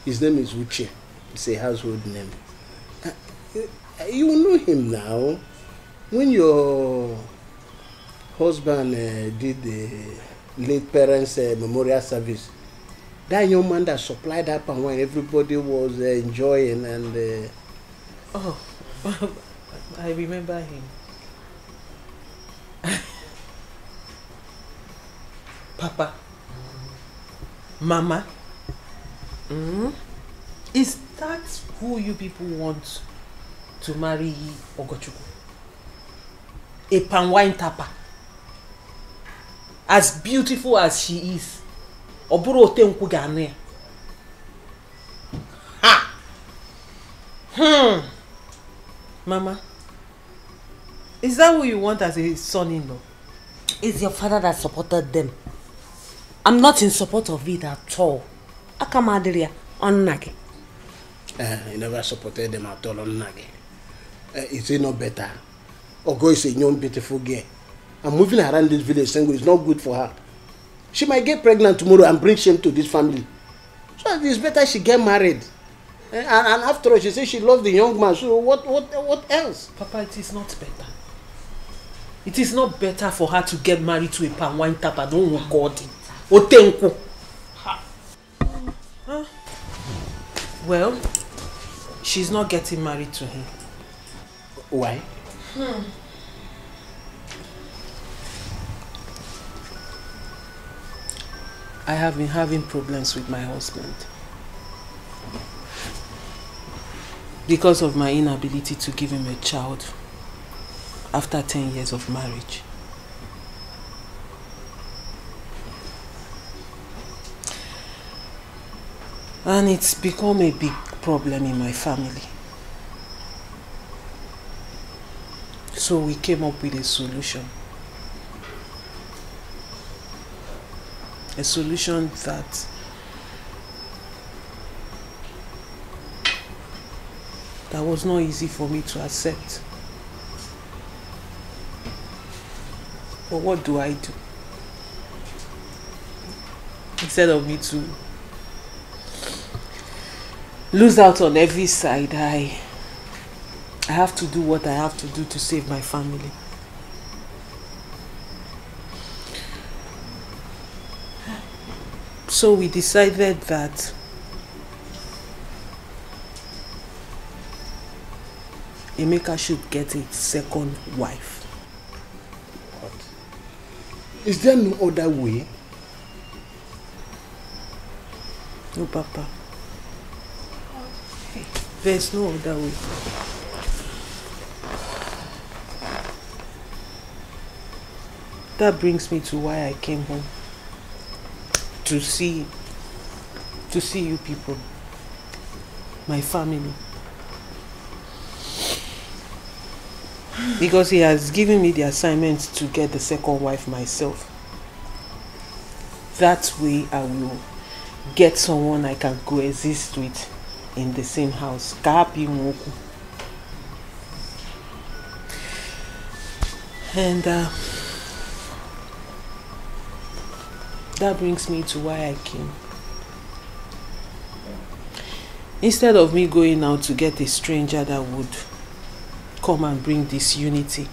Speaker 4: His name is Uche. It's a household name. You know him now. When your husband did the late parents' memorial service, that young man that supplied that palm wine, everybody was enjoying and...
Speaker 3: Oh, I remember him. Papa, Mama, is that who you people want to marry Ogochukwu? A palm wine tapper, as beautiful as she is, Oburo Tenku Ghanaian. Ha! Mama, is that who you want as a son-in-law?
Speaker 6: It's your father that supported them. I'm not in support of it at all. Akamaderia on Nagi.
Speaker 4: He never supported them at all on Nagi. Is it not better Ogo is a young, beautiful girl. And moving around this village single is not good for her. She might get pregnant tomorrow and bring shame to this family. So it's better she get married. And after all, she says she loves the young man. So what else?
Speaker 3: Papa, it is not better. It is not better for her to get married to a palm wine tapper. Don't record it. Otenko. Well, she's not getting married to him.
Speaker 4: Why?
Speaker 3: I have been having problems with my husband. Because of my inability to give him a child after 10 years of marriage. And it's become a big problem in my family. So we came up with a solution. A solution that was not easy for me to accept. But what do I do? Instead of me to lose out on every side, I have to do what I have to do to save my family. So we decided that Emeka should get a second wife.
Speaker 4: What? Is there no other way?
Speaker 3: No, Papa. There's no other way. That brings me to why I came home. To see you people. My family. Because he has given me the assignment to get the second wife myself. That way I will get someone I can coexist with in the same house. And that brings me to why I came. Instead of me going out to get a stranger that would come and bring disunity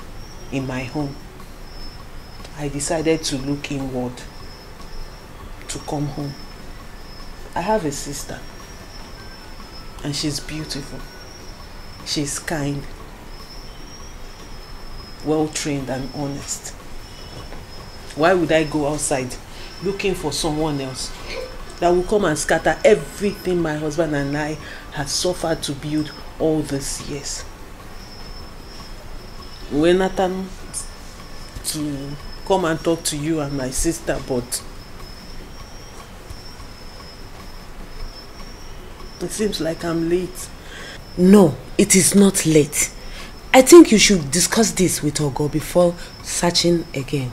Speaker 3: in my home, I decided to look inward to come home. I have a sister and she's beautiful. She's kind, well-trained and honest. Why would I go outside looking for someone else that will come and scatter everything my husband and I have suffered to build all these years? We're not to come and talk to you and my sister, but it seems like I'm late.
Speaker 6: No, it is not late. I think you should discuss this with Ogo before searching again.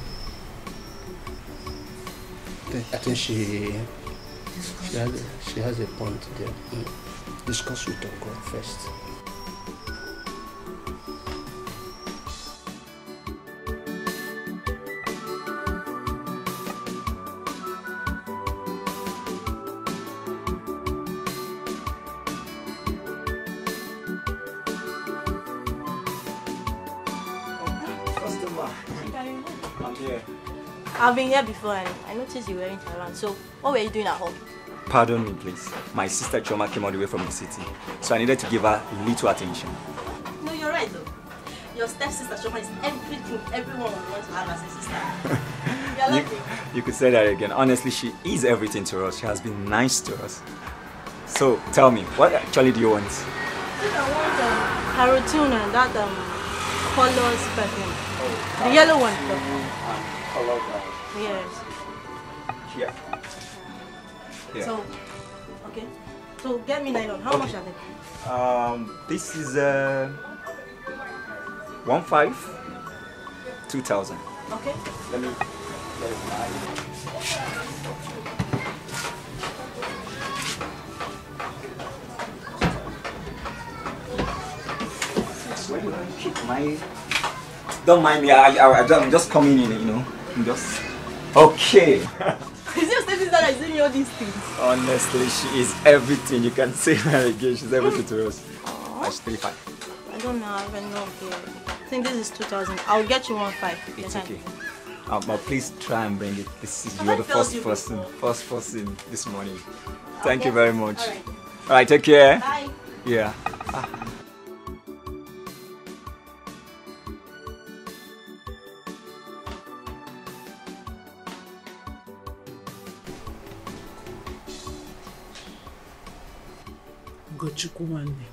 Speaker 4: I think she has a point there. Discuss with Ogo first.
Speaker 20: I've been here before and I noticed you weren't around. So, what were you doing at home?
Speaker 2: Pardon me, please. My sister Choma came all the way from the city, so I needed to give her little attention.
Speaker 20: No, you're right though. Your stepsister Choma is everything everyone would want to have as a sister. You're lucky.
Speaker 2: You could say that again. Honestly, she is everything to us. She has been nice to us. So, tell me, what actually do you want?
Speaker 20: I think I want carotene and that colors perfume. The yellow one. Yes.
Speaker 2: Here. Here.
Speaker 20: So, okay. So get me nylon. How much are they?
Speaker 2: This is 1,500, 2,000.
Speaker 20: Okay.
Speaker 2: Let me Where do I keep my Don't mind me. I'm just coming in, you know. I'm just... Okay.
Speaker 20: Is your stepsister that is doing all these things?
Speaker 2: Honestly, she is everything. You can say her again. She's everything to us. That's 3-5.
Speaker 20: I don't know. I have enough here. I think this is 2,000. I'll get you 1,500.
Speaker 2: It's okay. But please try and bring it. You're the first person this morning. Thank you very much. All right, take care.
Speaker 20: Bye.
Speaker 2: Yeah.
Speaker 3: Gochukwuwanne,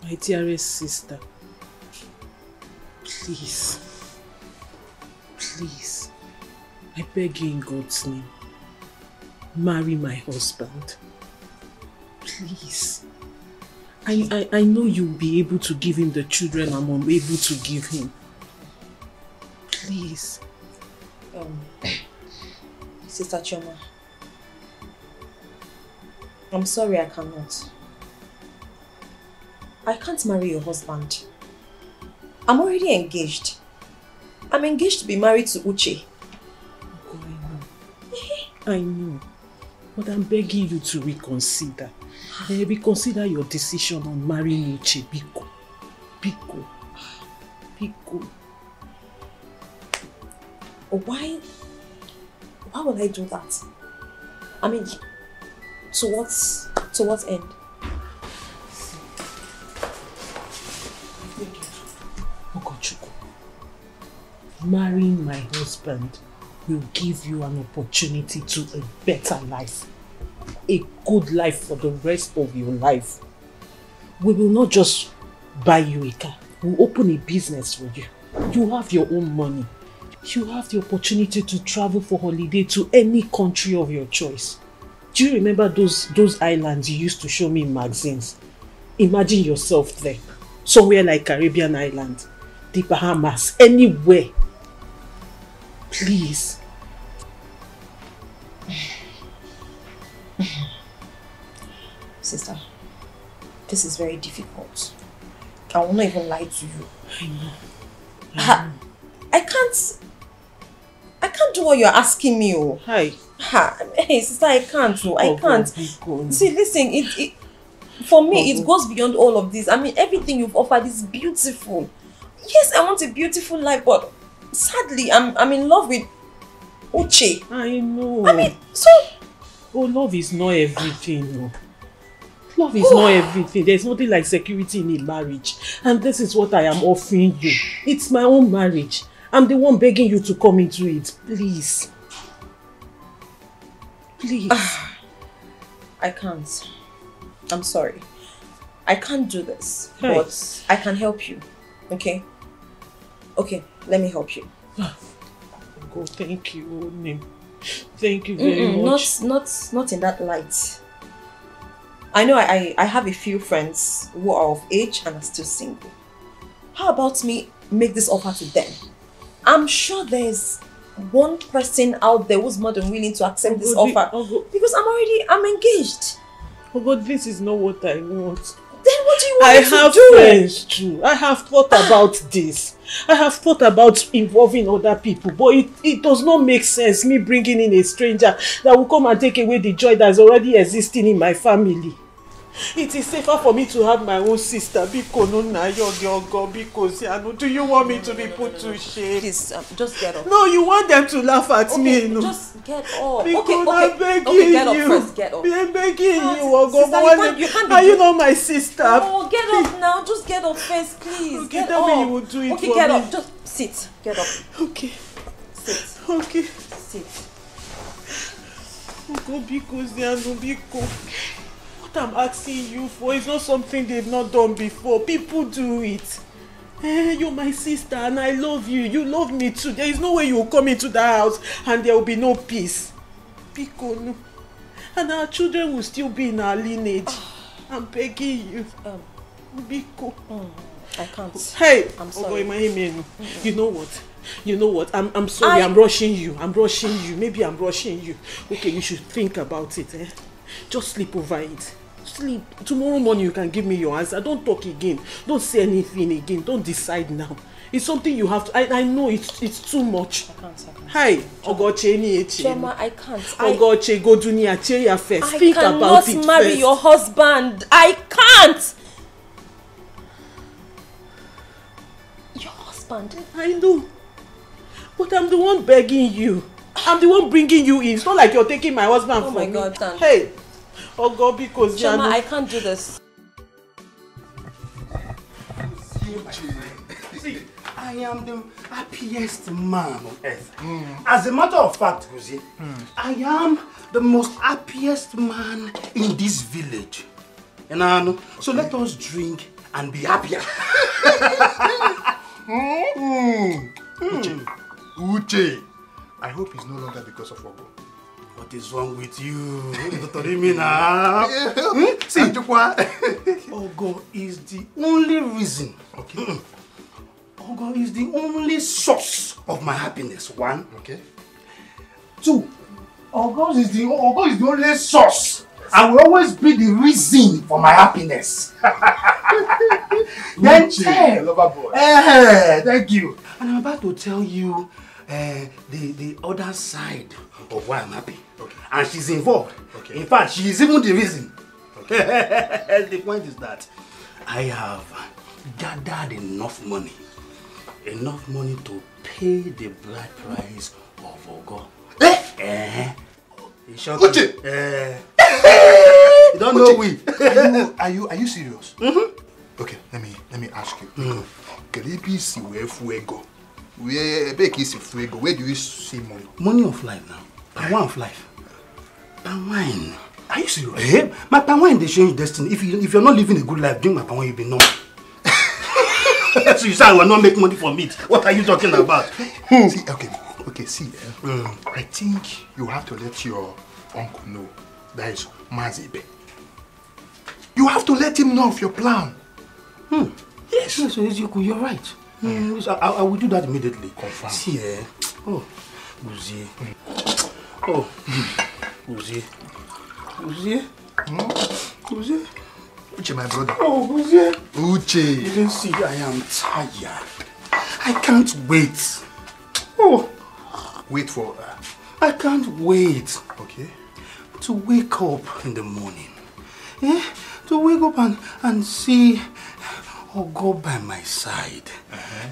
Speaker 3: my dearest sister, please, I beg you in God's name, marry my husband. Please. I know you'll be able to give him the children I'm unable to give him. Please.
Speaker 5: Sister Chioma, I'm sorry I cannot. I can't marry your husband. I'm already engaged. I'm engaged to be married to Uche.
Speaker 3: I know. But I'm begging you to reconsider. Reconsider your decision on marrying Uche, Biko.
Speaker 5: Why would I do that? I mean, to what end?
Speaker 3: Ogochukwu, marrying my husband will give you an opportunity to a better life. A good life for the rest of your life. We will not just buy you a car. We'll open a business for you. You have your own money. You have the opportunity to travel for holiday to any country of your choice. Do you remember those islands you used to show me in magazines? Imagine yourself there. Somewhere like Caribbean island, the Bahamas, anywhere. Please.
Speaker 5: Sister, this is very difficult. I will not even lie to you.
Speaker 3: I know.
Speaker 5: I can't do what you're asking me. Oh.
Speaker 3: Hi.
Speaker 5: Hey, sister, I can't. Oh. I can't. See, listen, for me, it goes beyond all of this. I mean, everything you've offered is beautiful. Yes, I want a beautiful life, but sadly, I'm in love with Uche.
Speaker 3: I know.
Speaker 5: I mean, so...
Speaker 3: Oh, love is not everything, no. Love is not everything. There's nothing like security in a marriage. And this is what I am offering you. It's my own marriage. I'm the one begging you to come into it. Please. Please.
Speaker 5: I can't. I'm sorry. I can't do this. Hey. But I can help you. Okay? Okay, let me help you.
Speaker 3: God, thank you, Onim. Thank you very much.
Speaker 5: Not in that light. I know I have a few friends who are of age and are still single. How about me make this offer to them? I'm sure there's one person out there who's more than willing to accept this offer. Because I'm engaged.
Speaker 3: Oh God, this is not what I want.
Speaker 5: Then what do you want
Speaker 3: I
Speaker 5: me to
Speaker 3: have
Speaker 5: do?
Speaker 3: friends too. I have thought about this. I have thought about involving other people, but it does not make sense me bringing in a stranger that will come and take away the joy that is already existing in my family. It is safer for me to have my own sister. Because do you want me to be put to shame?
Speaker 5: Please, just get up.
Speaker 3: No, you want them to laugh at me. No.
Speaker 5: Just get up.
Speaker 3: Because
Speaker 5: I'm get up first. Get up.
Speaker 3: I'm begging you.
Speaker 5: You can't
Speaker 3: Are you not my sister?
Speaker 5: Oh, get up now. Just get up first, please.
Speaker 3: Okay,
Speaker 5: get
Speaker 3: tell
Speaker 5: up.
Speaker 3: me you will do it
Speaker 5: okay,
Speaker 3: for
Speaker 5: get
Speaker 3: me.
Speaker 5: up. Just sit. Get up.
Speaker 3: Okay.
Speaker 5: Sit.
Speaker 3: Okay.
Speaker 5: Sit.
Speaker 3: What I'm asking you for is not something they've not done before. People do it. You're my sister and I love you. You love me too. There is no way you will come into the house and there will be no peace. Biko, no. And our children will still be in our lineage. I'm begging you. Biko.
Speaker 5: I can't.
Speaker 3: Hey!
Speaker 5: I'm sorry.
Speaker 3: You know what? I'm sorry. I'm rushing you. Maybe I'm rushing you. Okay, you should think about it. Just sleep over it. Sleep. Tomorrow morning you can give me your answer. Don't talk again. Don't say anything again. Don't decide now. It's something you have to. I know it's too much.
Speaker 5: I can't.
Speaker 3: Hi, Ogoche ni echi.
Speaker 5: Choma, I can't.
Speaker 3: Ogoche, go dunia cheya first. Think about it
Speaker 5: first. I cannot marry your husband. I can't. Your husband?
Speaker 3: I know. But I'm the one begging you. I'm the one bringing you in. It's not like you're taking my husband from me.
Speaker 5: Oh my God, Dan.
Speaker 3: Hey. Oh God, because
Speaker 5: Choma, I can't do this.
Speaker 8: See, I am the happiest man on earth. As a matter of fact, Gozie, I am the most happiest man in this village. And so let us drink and be happier.
Speaker 9: Uche, I hope it's no longer because of Ogo.
Speaker 8: What is wrong with you? See, Ogo is the only reason. Okay. Ogo is the only source of my happiness. One.
Speaker 9: Okay.
Speaker 8: Two. Ogo is the only source. I will always be the reason for my happiness. Then
Speaker 9: lover boy.
Speaker 8: Thank you. And I'm about to tell you the other side of why I'm happy. Okay. And she's involved. Okay. In fact, she is even the reason. Okay. The point is that I have gathered enough money to pay the bride price of Ogo.
Speaker 9: Uche!
Speaker 8: You don't know we.
Speaker 9: Are you serious? Okay, let me ask you. Where do you see money?
Speaker 8: Money of life now. Palm of life. Palm wine.
Speaker 9: Are you serious?
Speaker 8: Hey, my palm wine they change destiny. If you're not living a good life, drink my palm wine, you'll be known. So you say I will not make money from it. What are you talking about?
Speaker 9: See, okay, see. I think you have to let your uncle know. That is Mazibe. You have to let him know of your plan.
Speaker 8: Yes, you're right. I will do that immediately.
Speaker 9: Confirm.
Speaker 8: See, oh, Uzi. Oh, Uzi. Uzi. Uzi.
Speaker 9: Uche, my brother.
Speaker 8: Oh, Uzi.
Speaker 9: Uche.
Speaker 8: You can see I am tired. I can't wait. Oh.
Speaker 9: Wait for
Speaker 8: I can't wait.
Speaker 9: Okay.
Speaker 8: To wake up in the morning. To wake up and see Ogo by my side.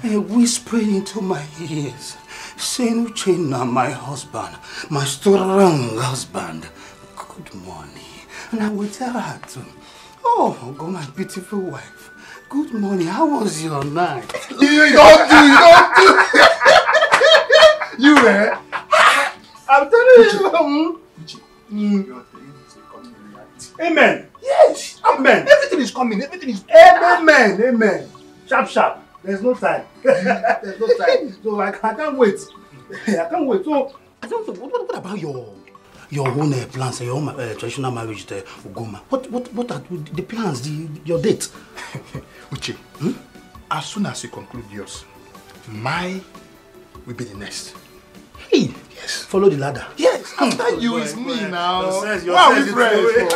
Speaker 8: Whispering into my ears. Saying, Uchenna, my husband. My strong husband. Good morning. And I will tell her to, oh, Ogo, my beautiful wife. Good morning. How was your night?
Speaker 9: You don't do. You
Speaker 8: I'm telling you. Amen. Yes. Amen.
Speaker 9: Everything is coming. Everything is.
Speaker 8: Amen. Amen. Sharp. There's no time. There's no time. So I can't wait. I can't wait. So I don't know. What about your own plans? Your own traditional marriage, Ugoma. What are the plans? Your date?
Speaker 9: Uche. As soon as you conclude yours, my will be the next.
Speaker 8: Hey, yes. Follow the ladder.
Speaker 9: Yes. After you is me now.
Speaker 8: Your sense is friends.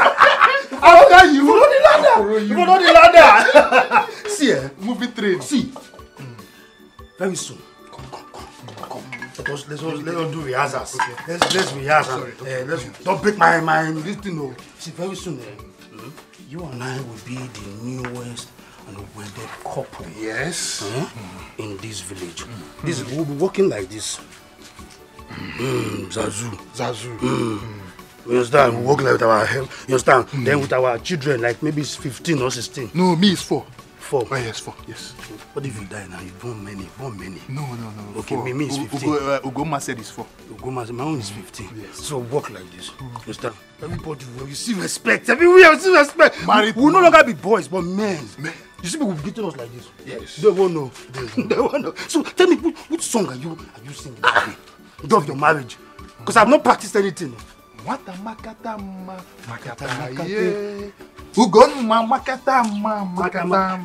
Speaker 9: After you.
Speaker 8: Follow the ladder. Follow the ladder. See,
Speaker 9: movie train.
Speaker 8: See. Very soon. Come. Let's do rehearsals. Okay. Let's rehearse. Don't break my this thing. No. See, very soon. You and I will be the newest and wedded couple.
Speaker 9: Yes.
Speaker 8: In this village. This we'll be working like this. Zazu. You understand? We work like with our help. You understand? Then with our children, like maybe it's 15 or 16.
Speaker 9: No, me is 4.
Speaker 8: 4.
Speaker 9: Oh, yes, 4. Yes.
Speaker 8: What if you die now? You born many.
Speaker 9: No.
Speaker 8: Okay,
Speaker 9: 4.
Speaker 8: me is 15.
Speaker 9: Ugoma said it's 4.
Speaker 8: Ugoma, my own is 15.
Speaker 9: Yes.
Speaker 8: So work like this. You understand? Everybody will receive respect. Everywhere will receive respect.
Speaker 9: Married.
Speaker 8: We will no longer be boys, but men. You see people beating us like this.
Speaker 9: Yes.
Speaker 8: They won't know. They won't know. So tell me, which song are you singing? Day of your marriage. Because I've not practiced anything.
Speaker 9: Makata yeah.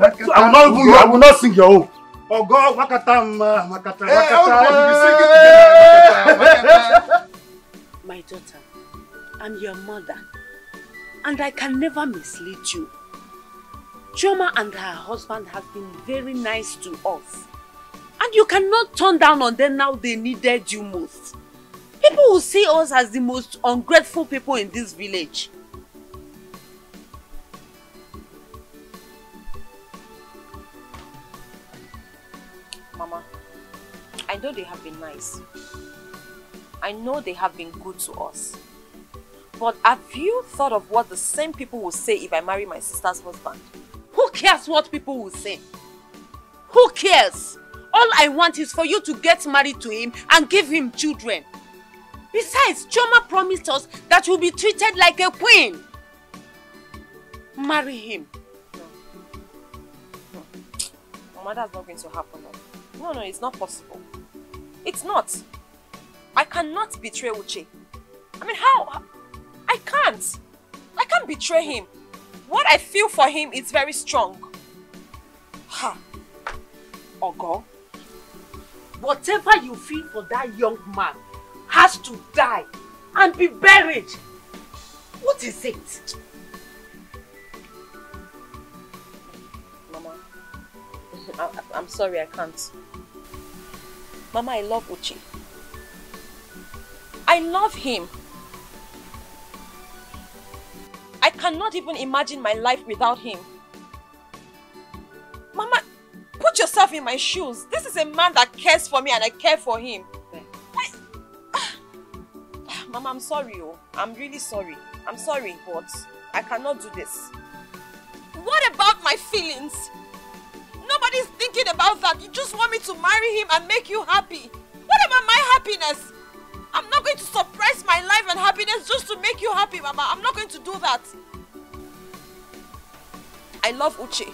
Speaker 9: Makata.
Speaker 8: So I will not sing your own. Oh God, Makata.
Speaker 6: My daughter, I'm your mother. And I can never mislead you. Chioma and her husband have been very nice to us. And you cannot turn down on them now they needed you most. People will see us as the most ungrateful people in this village. Mama, I know they have been nice. I know they have been good to us. But have you thought of what the same people will say if I marry my sister's husband? Who cares what people will say? Who cares? All I want is for you to get married to him and give him children. Besides, Chioma promised us that you'll be treated like a queen. Marry him. No. Mama, that's not going to happen. No, it's not possible. It's not. I cannot betray Uche. I mean, how? I can't. I can't betray him. What I feel for him is very strong. Ha. Ogo, whatever you feel for that young man has to die and be buried. What is it? Mama, I'm sorry, I can't. Mama, I love Uche. I love him. I cannot even imagine my life without him. Mama, put yourself in my shoes. This is a man that cares for me and I care for him. Mama, I'm sorry. I'm really sorry. I'm sorry, but I cannot do this. What about my feelings? Nobody's thinking about that. You just want me to marry him and make you happy. What about my happiness? I'm not going to suppress my life and happiness just to make you happy, Mama. I'm not going to do that. I love Uche.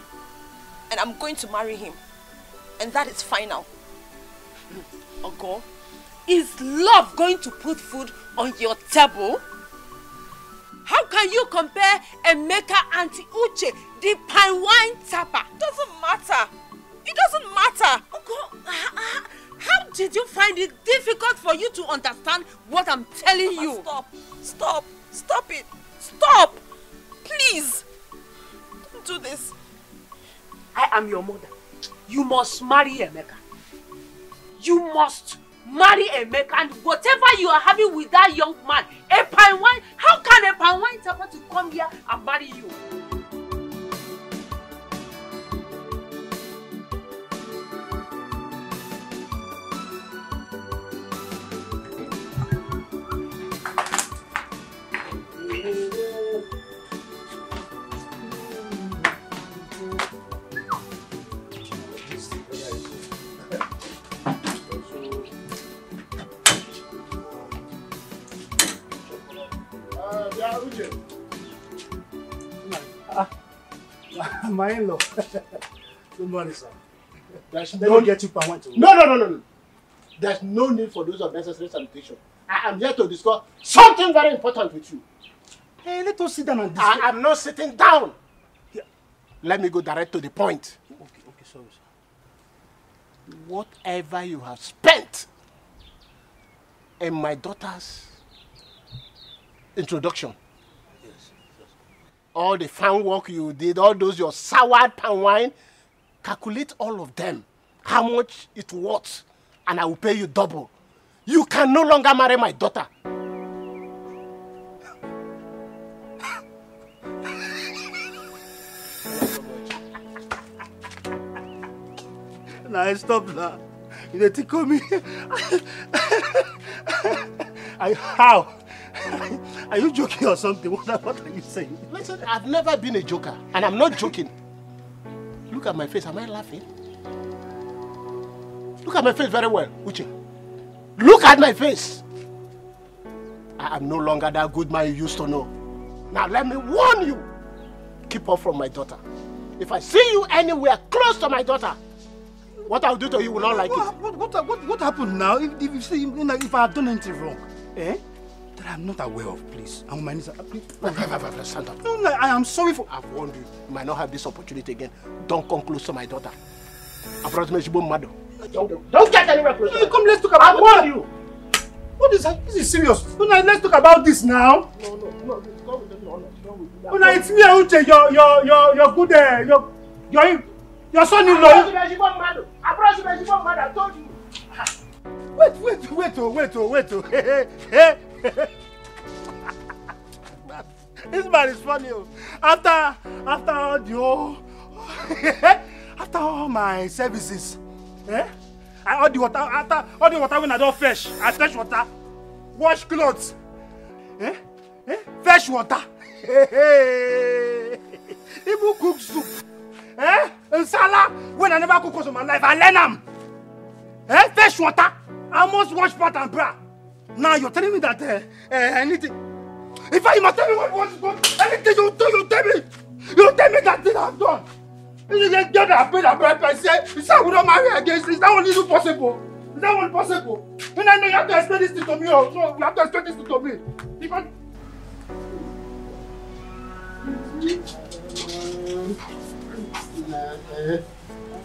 Speaker 6: And I'm going to marry him. And that is final. Ogo, is love going to put food on your table? How can you compare Emeka and Uche, the pine wine tapper? Doesn't matter. It doesn't matter. Ogo, how did you find it difficult for you to understand what I'm telling you? Stop it. Stop. Please. Don't do this. I am your mother. You must marry Emeka. You must marry Emeka, and whatever you are having with that young man, a pine wine, how can a pine wine tapper to come here and marry you?
Speaker 8: My in-law. Good morning, sir.
Speaker 10: Don't get you per one to.
Speaker 8: No. There's no need for those unnecessary salutation. I am here to discuss something very important with you.
Speaker 10: Hey, let us sit down and discuss.
Speaker 8: I am not sitting down. Here. Let me go direct to the point.
Speaker 10: Okay, sorry, sir.
Speaker 8: Whatever you have spent in my daughter's introduction, all the fan work you did, all those your soured palm wine, calculate all of them, how much it worth, and I will pay you double. You can no longer marry my daughter.
Speaker 10: Now stop now. You tickle me. How? Are you joking or something? What are you saying?
Speaker 8: Listen, I've never been a joker, and I'm not joking. Look at my face. Am I laughing? Look at my face very well, Uche. Look at my face. I am no longer that good man you used to know. Now let me warn you. Keep off from my daughter. If I see you anywhere close to my daughter, what I'll do to you will not like it.
Speaker 10: What happened now? If I have done anything wrong, that I'm not aware of, please. I'm my niece. Please.
Speaker 8: Stand up.
Speaker 10: No, I am sorry for.
Speaker 8: I've warned you. You might not have this opportunity again. Don't come close to my daughter. I promise you, mother. Don't get anywhere close.
Speaker 10: Come, let's talk about.
Speaker 8: I warned you. What is that? This is serious. Una, let's talk about this now. No. Una, it's me and Uche, your good, your son-in-law. I told you. Wait. This man is funny. After all the whole, after all my services, all the water when I don't fetch, I fetch water, wash clothes, fetch water, even cook soup, and salad when I never cook in my life, I learn them. Fetch water, I almost wash pot and bra. Now you're telling me that anything. In fact, you must tell me what anything you do, you tell me. You tell me that thing I've done. You just get that paid a bribe and say, we don't marry against this. Is that one even possible? Is that one possible? And I know you have to explain this thing to me. So you have to explain this thing to me. Because...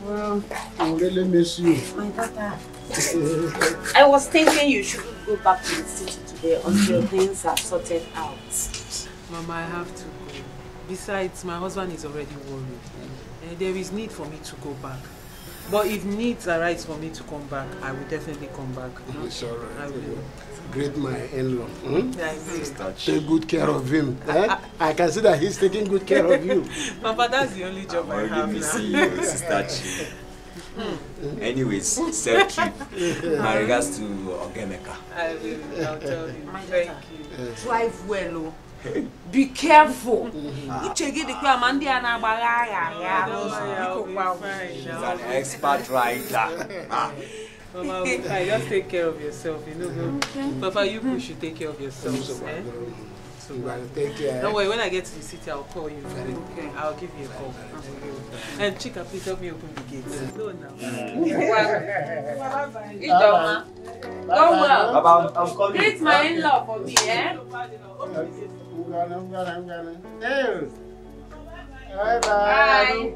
Speaker 8: Well, I really miss you.
Speaker 6: My daughter, I was thinking you should go back to the city today until things are sorted out.
Speaker 3: Mama, I have to go. Besides, my husband is already worried. There is need for me to go back. But if needs arise for me to come back, I will definitely come back.
Speaker 8: It's all right.
Speaker 3: I will.
Speaker 8: Great my in-law.
Speaker 3: Take
Speaker 8: good care of him. I can see that he's taking good care of you.
Speaker 3: Papa, that's the only job I have now.
Speaker 2: See you, Sister Chi. Anyways, safe trip. My regards to Ogemeka.
Speaker 3: I will. I'll tell you. Thank you.
Speaker 6: Drive well, be careful. She's
Speaker 2: an expert rider.
Speaker 3: Mama, just take care of yourself, you know. Okay. Papa, you should take care of yourself. So,
Speaker 8: take care.
Speaker 3: Don't worry, when I get to the city, I'll call you. Okay. I'll give you a call. And Chika, please help me open the gates. No, now.
Speaker 6: Go well.
Speaker 2: Baba, I'm calling.
Speaker 6: Greet my in-law for me, eh?
Speaker 8: I'm gonna.
Speaker 6: Bye.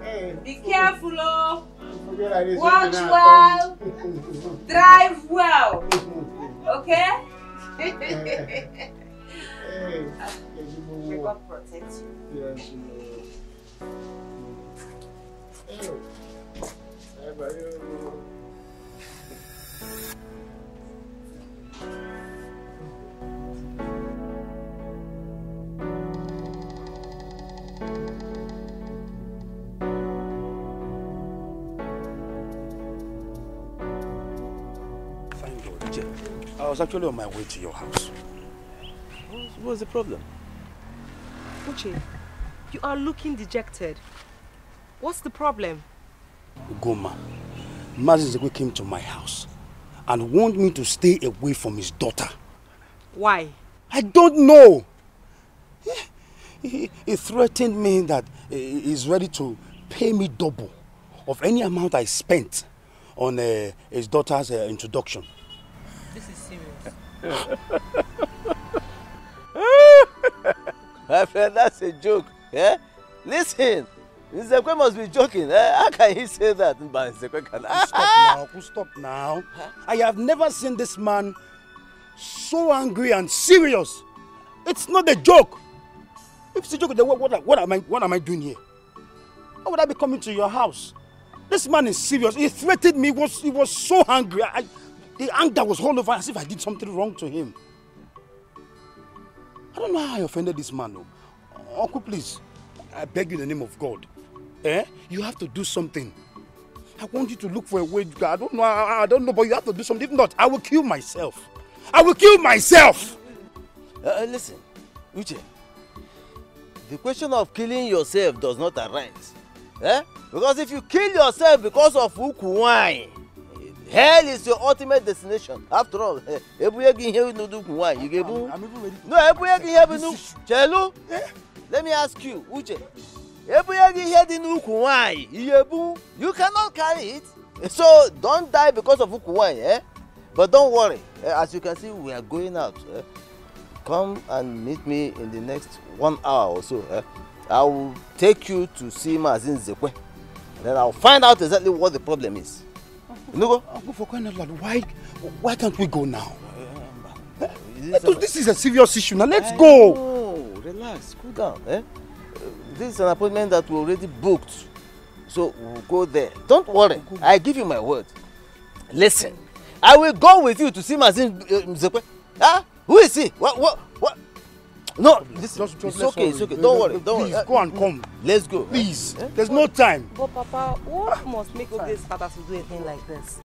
Speaker 8: Hey.
Speaker 6: Be careful, oh.
Speaker 8: Watch
Speaker 6: well. Drive well. Okay?
Speaker 8: Hey.
Speaker 6: May God protect you.
Speaker 8: Yes, I was actually on my way to your house.
Speaker 10: What's the problem? Uche, you are looking dejected. What's the problem?
Speaker 8: Goma, Mazin Zekwe came to my house and warned me to stay away from his daughter.
Speaker 10: Why?
Speaker 8: I don't know. He threatened me that he's ready to pay me double of any amount I spent on his daughter's introduction.
Speaker 3: This is serious.
Speaker 10: My friend, that's a joke. Yeah? Listen, Nzekwe must be joking. How can he say that?
Speaker 8: Stop now. I have never seen this man so angry and serious. It's not a joke. If it's a joke, then what am I doing here? How would I be coming to your house? This man is serious. He threatened me. He was so angry. The anger was all over as if I did something wrong to him. I don't know how I offended this man. No. Uncle, please, I beg you in the name of God. You have to do something. I want you to look for a way. I don't know, but you have to do something. If not, I will kill myself. I will kill myself.
Speaker 10: Listen, Uche, the question of killing yourself does not arise. Because if you kill yourself because of uku wine, hell is your ultimate destination. After all, let me ask you, Uche. You cannot carry it. So don't die because of uku wine. But don't worry. As you can see, we are going out. Come and meet me in the next 1 hour or so. I will take you to see Mazin Zekwe. Then I'll find out exactly what the problem is.
Speaker 21: You no go?
Speaker 8: Uncle, for crying out loud, why can't we go now? This is a serious issue. Now let's go.
Speaker 21: Oh, relax, cool down. This is an appointment that we already booked. So we'll go there. Don't worry. I give you my word. Listen, I will go with you to see Mazin Mzekwe. Who is he? What? No, listen, it's okay. Don't worry.
Speaker 8: Please, go and come.
Speaker 21: Let's go.
Speaker 8: Please, there's no time.
Speaker 17: But Papa, what must make Oge start us to do a thing like this?